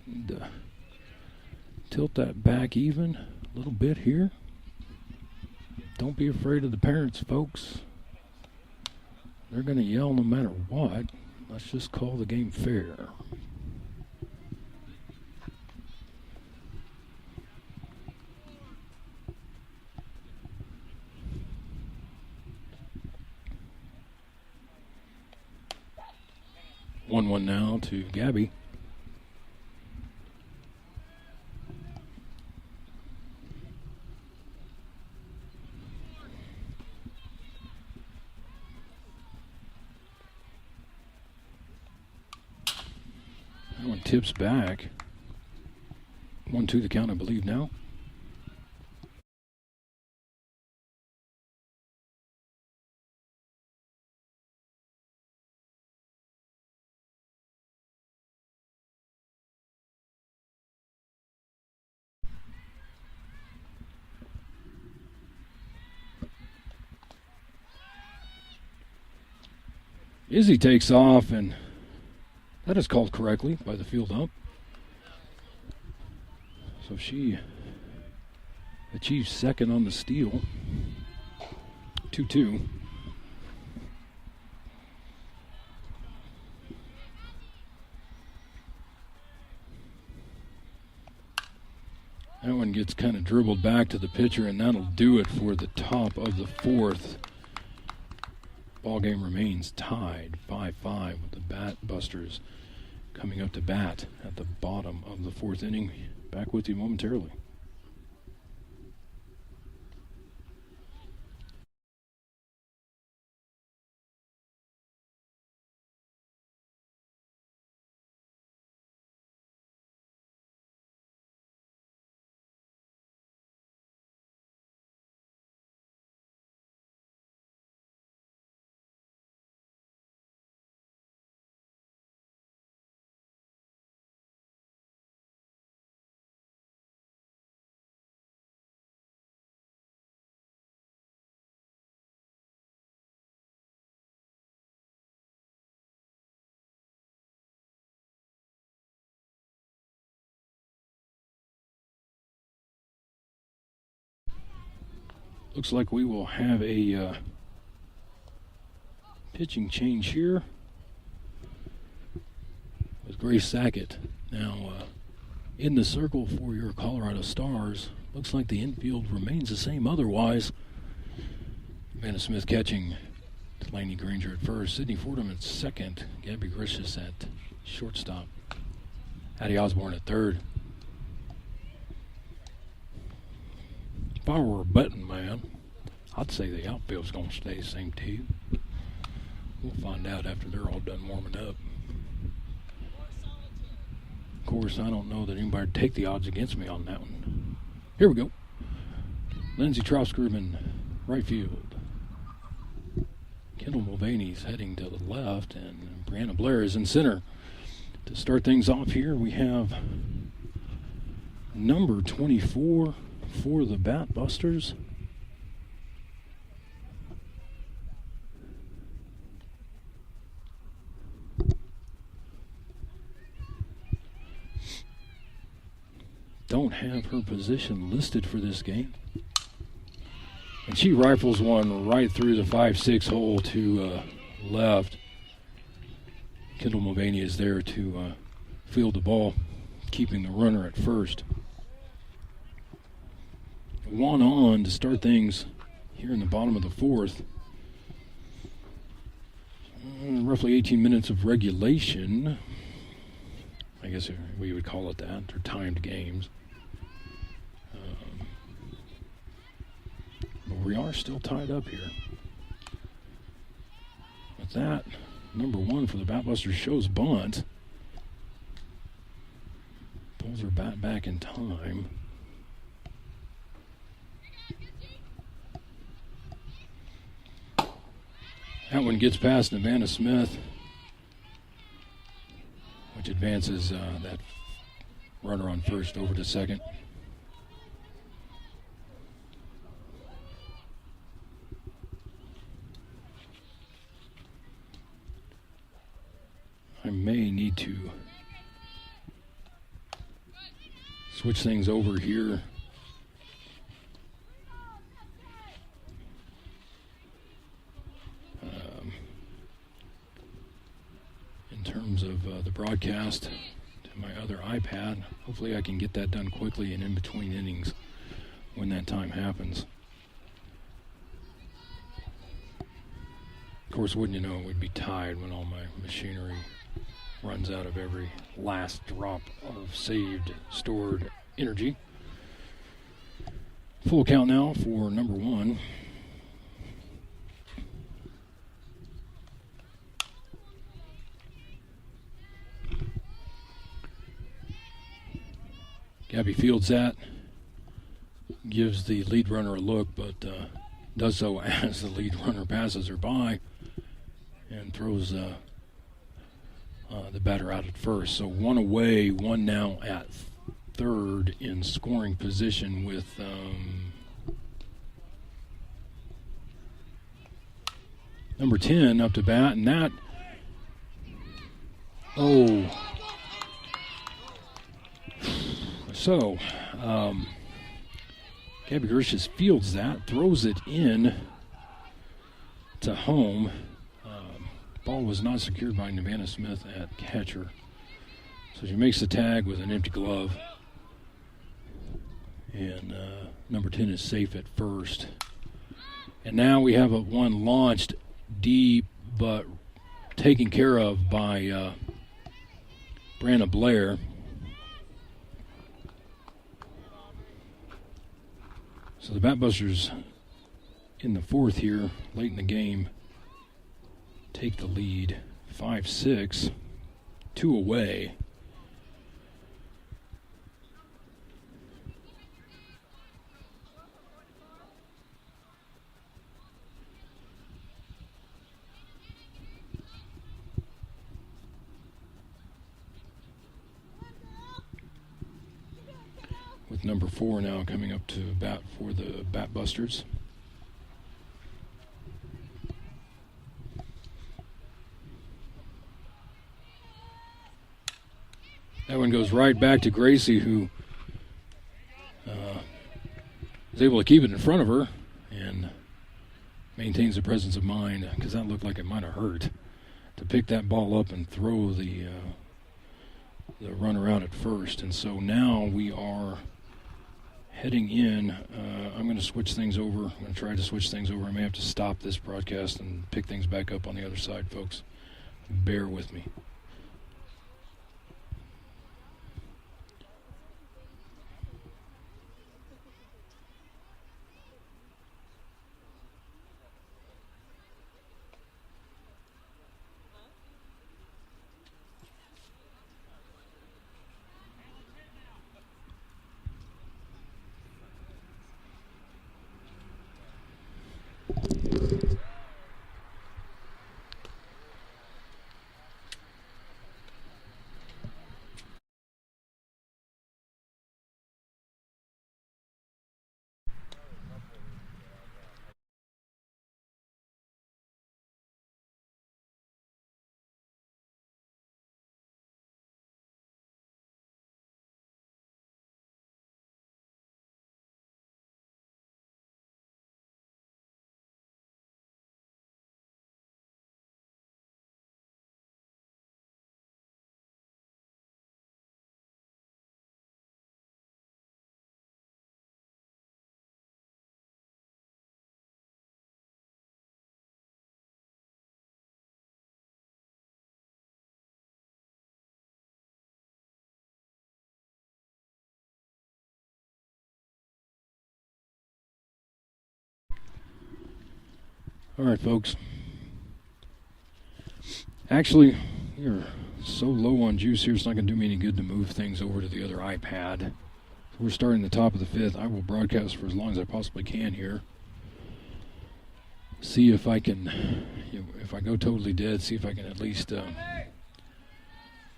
And, tilt that back even a little bit here. Don't be afraid of the parents, folks. They're going to yell no matter what. Let's just call the game fair. One now to Gabby. That one tips back. 1-2 the count, I believe now. Izzy takes off, and that is called correctly by the field ump. So she achieves second on the steal. 2-2. That one gets kind of dribbled back to the pitcher, and that'll do it for the top of the 4th. Ball game remains tied 5-5 with the Batbusters coming up to bat at the bottom of the 4th inning. Back with you momentarily. Looks like we will have a pitching change here with Grace Sackett now in the circle for your Colorado Stars. Looks like the infield remains the same otherwise. Nevanna Smith catching, Delaney Granger at first, Sydney Fordham at second, Gabby Grishis at shortstop, Addie Osborne at third. If I were a betting man, I'd say the outfield's going to stay the same too. We'll find out after they're all done warming up. Of course, I don't know that anybody would take the odds against me on that one. Here we go. Lindsey Trousgruben, right field. Kendall Mulvaney's heading to the left, and Brianna Blair is in center. To start things off here, we have number 24 for the Batbusters. don't have her position listed for this game. And she rifles one right through the 5-6 hole to left. Kendall Mulvaney is there to field the ball, keeping the runner at first. One on to start things here in the bottom of the fourth. Roughly 18 minutes of regulation. I guess we would call it that. They're timed games. But we are still tied up here. With that, number one for the Batbusters shows bunt. Pulls her bat back in time. That one gets past Nevanna Smith, which advances that runner on first over to second. I may need to switch things over here. In terms of the broadcast to my other iPad. Hopefully I can get that done quickly and in between innings when that time happens. Of course, wouldn't you know, we'd be tied when all my machinery runs out of every last drop of saved, stored energy. Full count now for number one. Gabby fields that, gives the lead runner a look, but does so as the lead runner passes her by and throws the batter out at first. So one away, one now at third in scoring position with number 10 up to bat, and that, So, Gabby Gershis fields that, throws it in to home. Ball was not secured by Nevanna Smith at catcher. So she makes the tag with an empty glove. And number 10 is safe at first. And now we have one launched deep, but taken care of by Brianna Blair. So the Batbusters in the fourth here, late in the game, take the lead, 5-6, 2 away. With number 4 now coming up to bat for the Batbusters. That one goes right back to Gracie, who is able to keep it in front of her and maintains the presence of mind, because that looked like it might have hurt, to pick that ball up and throw the runner out at first. And so now we are heading in. I'm going to switch things over. I'm going to try to switch things over. I may have to stop this broadcast and pick things back up on the other side, folks. Bear with me. All right, folks. Actually, you're so low on juice here, it's not going to do me any good to move things over to the other iPad. So we're starting the top of the fifth. I will broadcast for as long as I possibly can here. See if I can, if I go totally dead, see if I can at least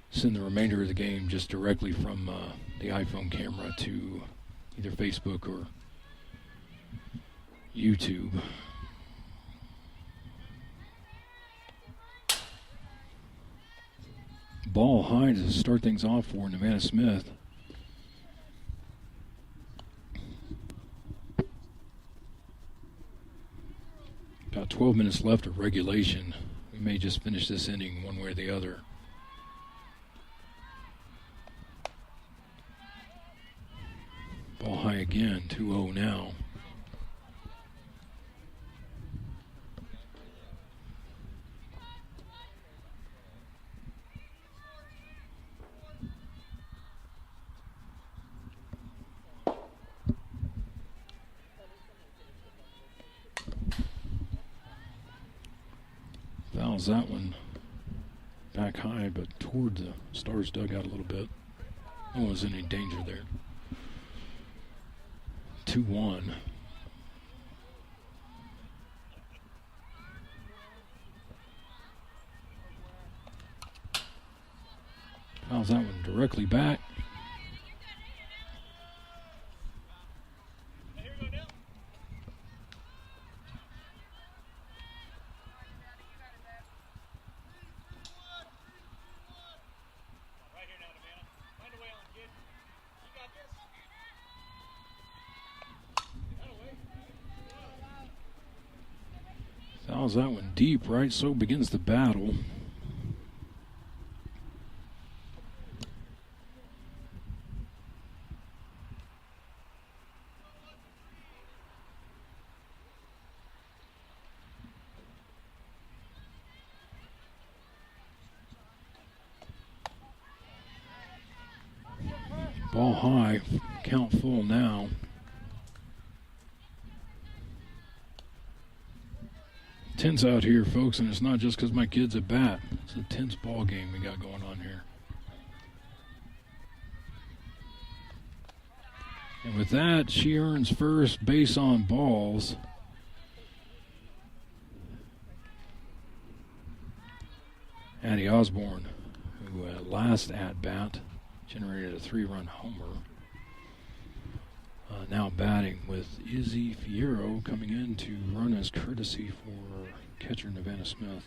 send the remainder of the game just directly from the iPhone camera to either Facebook or YouTube. Ball high to start things off for Nevanna Smith. About 12 minutes left of regulation. We may just finish this inning one way or the other. Ball high again, 2-0 now. Fouls that one back high, but toward the Stars dugout a little bit. No one was in any danger there. 2-1. Fouls that one directly back. Fouls that one deep, right? So begins the battle. Ball high, count full now. Tense out here, folks, and it's not just because my kid's a bat. It's a tense ball game we got going on here. And with that, she earns first base on balls. Addie Osborne, who last at bat generated a 3-run homer. Now batting with Izzy Fierro coming in to run as courtesy for catcher Nevanna Smith.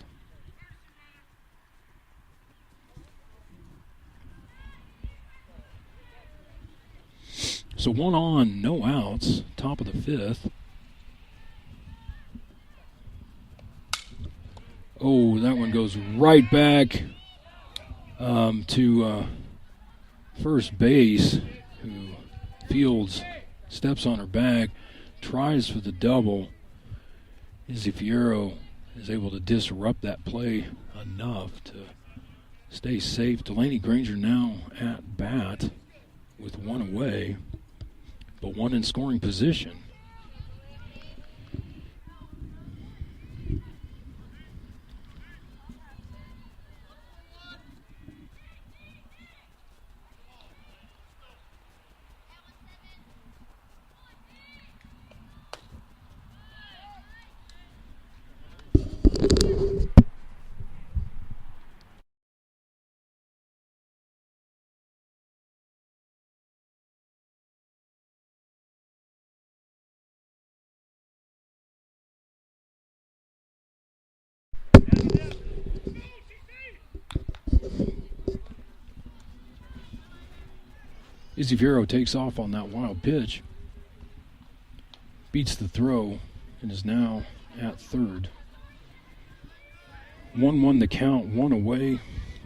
So 1 on, no outs, top of the fifth. Oh, that one goes right back to first base, who fields, steps on her back, tries for the double. Izzy Fierro is able to disrupt that play enough to stay safe. Delaney Granger now at bat with 1 away, but 1 in scoring position. Izzy Fierro takes off on that wild pitch, beats the throw, and is now at third. 1-1 the count, 1 away,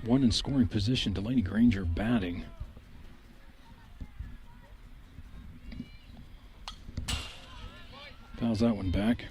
1 in scoring position. Delaney Granger batting. Fouls that one back.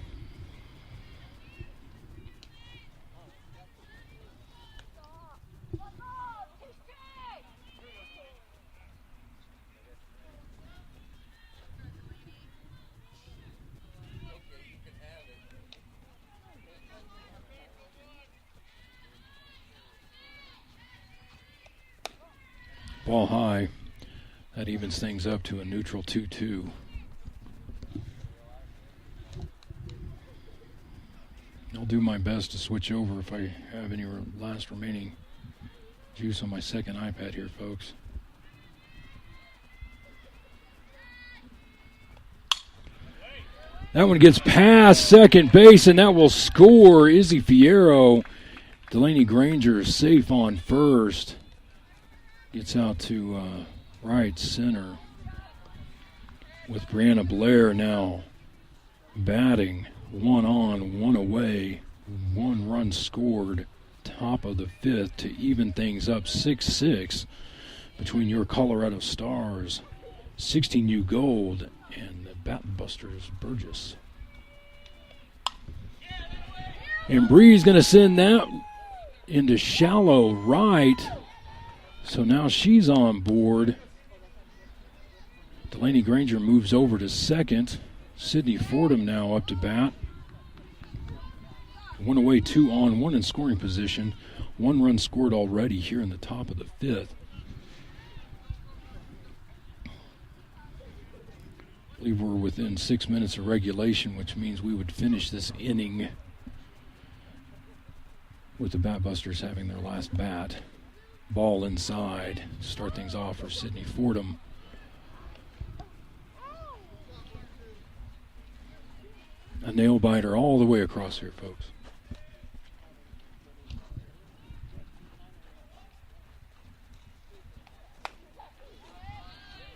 Ball high. That evens things up to a neutral 2-2. I'll do my best to switch over if I have any last remaining juice on my second iPad here, folks. That one gets past second base, and that will score. Izzy Fierro. Delaney Granger safe on first. Gets out to right center. With Brianna Blair now batting. 1 on, 1 away. 1 run scored. Top of the 5th to even things up 6-6 between your Colorado Stars, 16U Gold, and the Batbusters Burgess. And Bree's going to send that into shallow right. So now she's on board. Delaney Granger moves over to second. Sydney Fordham now up to bat. 1 away, 2 on, 1 in scoring position. 1 run scored already here in the top of the 5th. I believe we're within 6 minutes of regulation, which means we would finish this inning with the Batbusters having their last bat. Ball inside. Start things off for Sydney Fordham. A nail biter all the way across here, folks.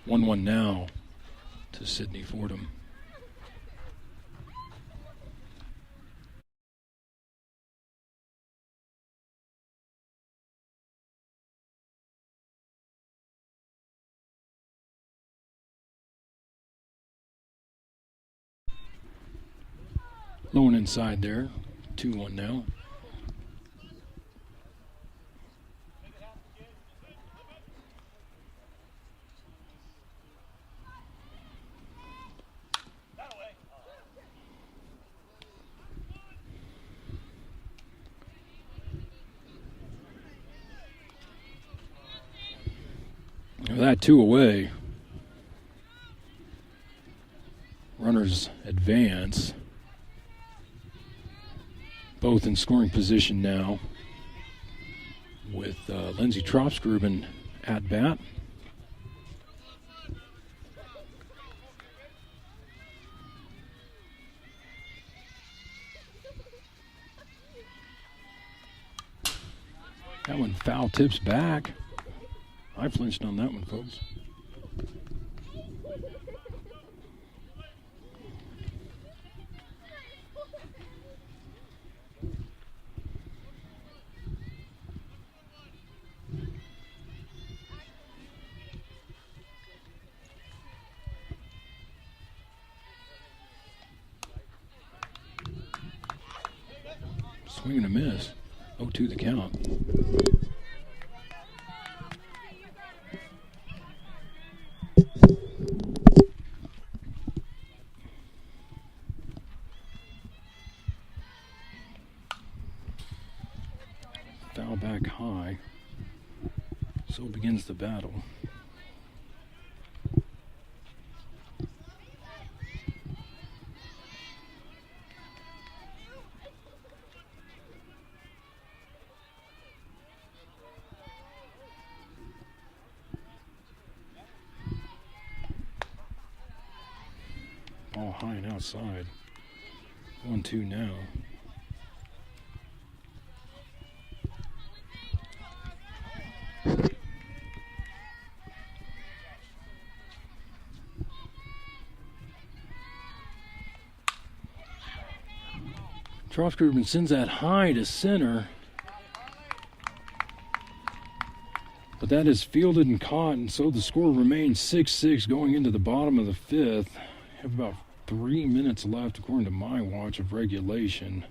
One now to Sydney Fordham. Low and inside there. 2-1 now. That 2 away. Runners advance. Both in scoring position now with Lindsey Tropsgruben at bat. That one foul tips back. I flinched on that one, folks. Swing and a miss. 0-2 the count. Foul back high. So begins the battle. Ball high and outside. 1-2 now. Tropsgruben sends that high to center. But that is fielded and caught, and so the score remains 6-6 going into the bottom of the 5th. Have about 3 minutes left, according to my watch, of regulation.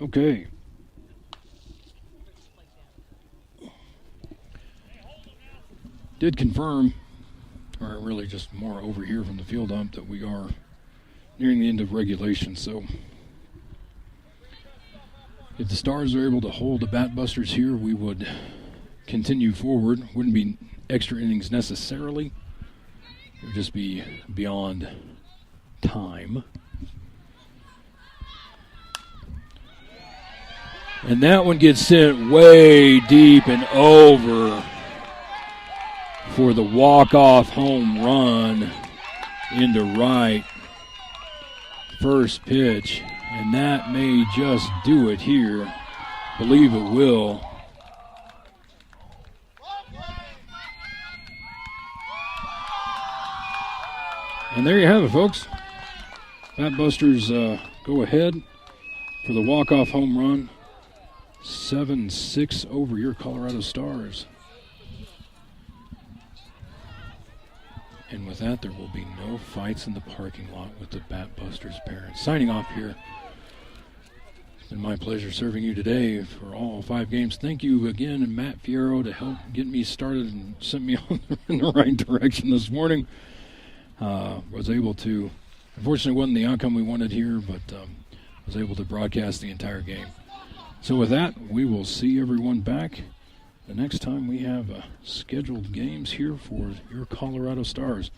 Okay. Did confirm, or really just more over here from the field ump, that we are nearing the end of regulation. So if the Stars are able to hold the Batbusters here, we would continue forward. Wouldn't be extra innings necessarily. It would just be beyond time. And that one gets sent way deep and over for the walk-off home run into right. First pitch. And that may just do it here. Believe it will. And there you have it, folks. Batbusters go ahead for the walk-off home run. 7-6 over your Colorado Stars. And with that, there will be no fights in the parking lot with the Batbusters parents. Signing off here. It's been my pleasure serving you today for all 5 games. Thank you again, Matt Fierro, to help get me started and sent me in the right direction this morning. Was able to, unfortunately wasn't the outcome we wanted here, but was able to broadcast the entire game. So with that, we will see everyone back the next time we have scheduled games here for your Colorado Stars.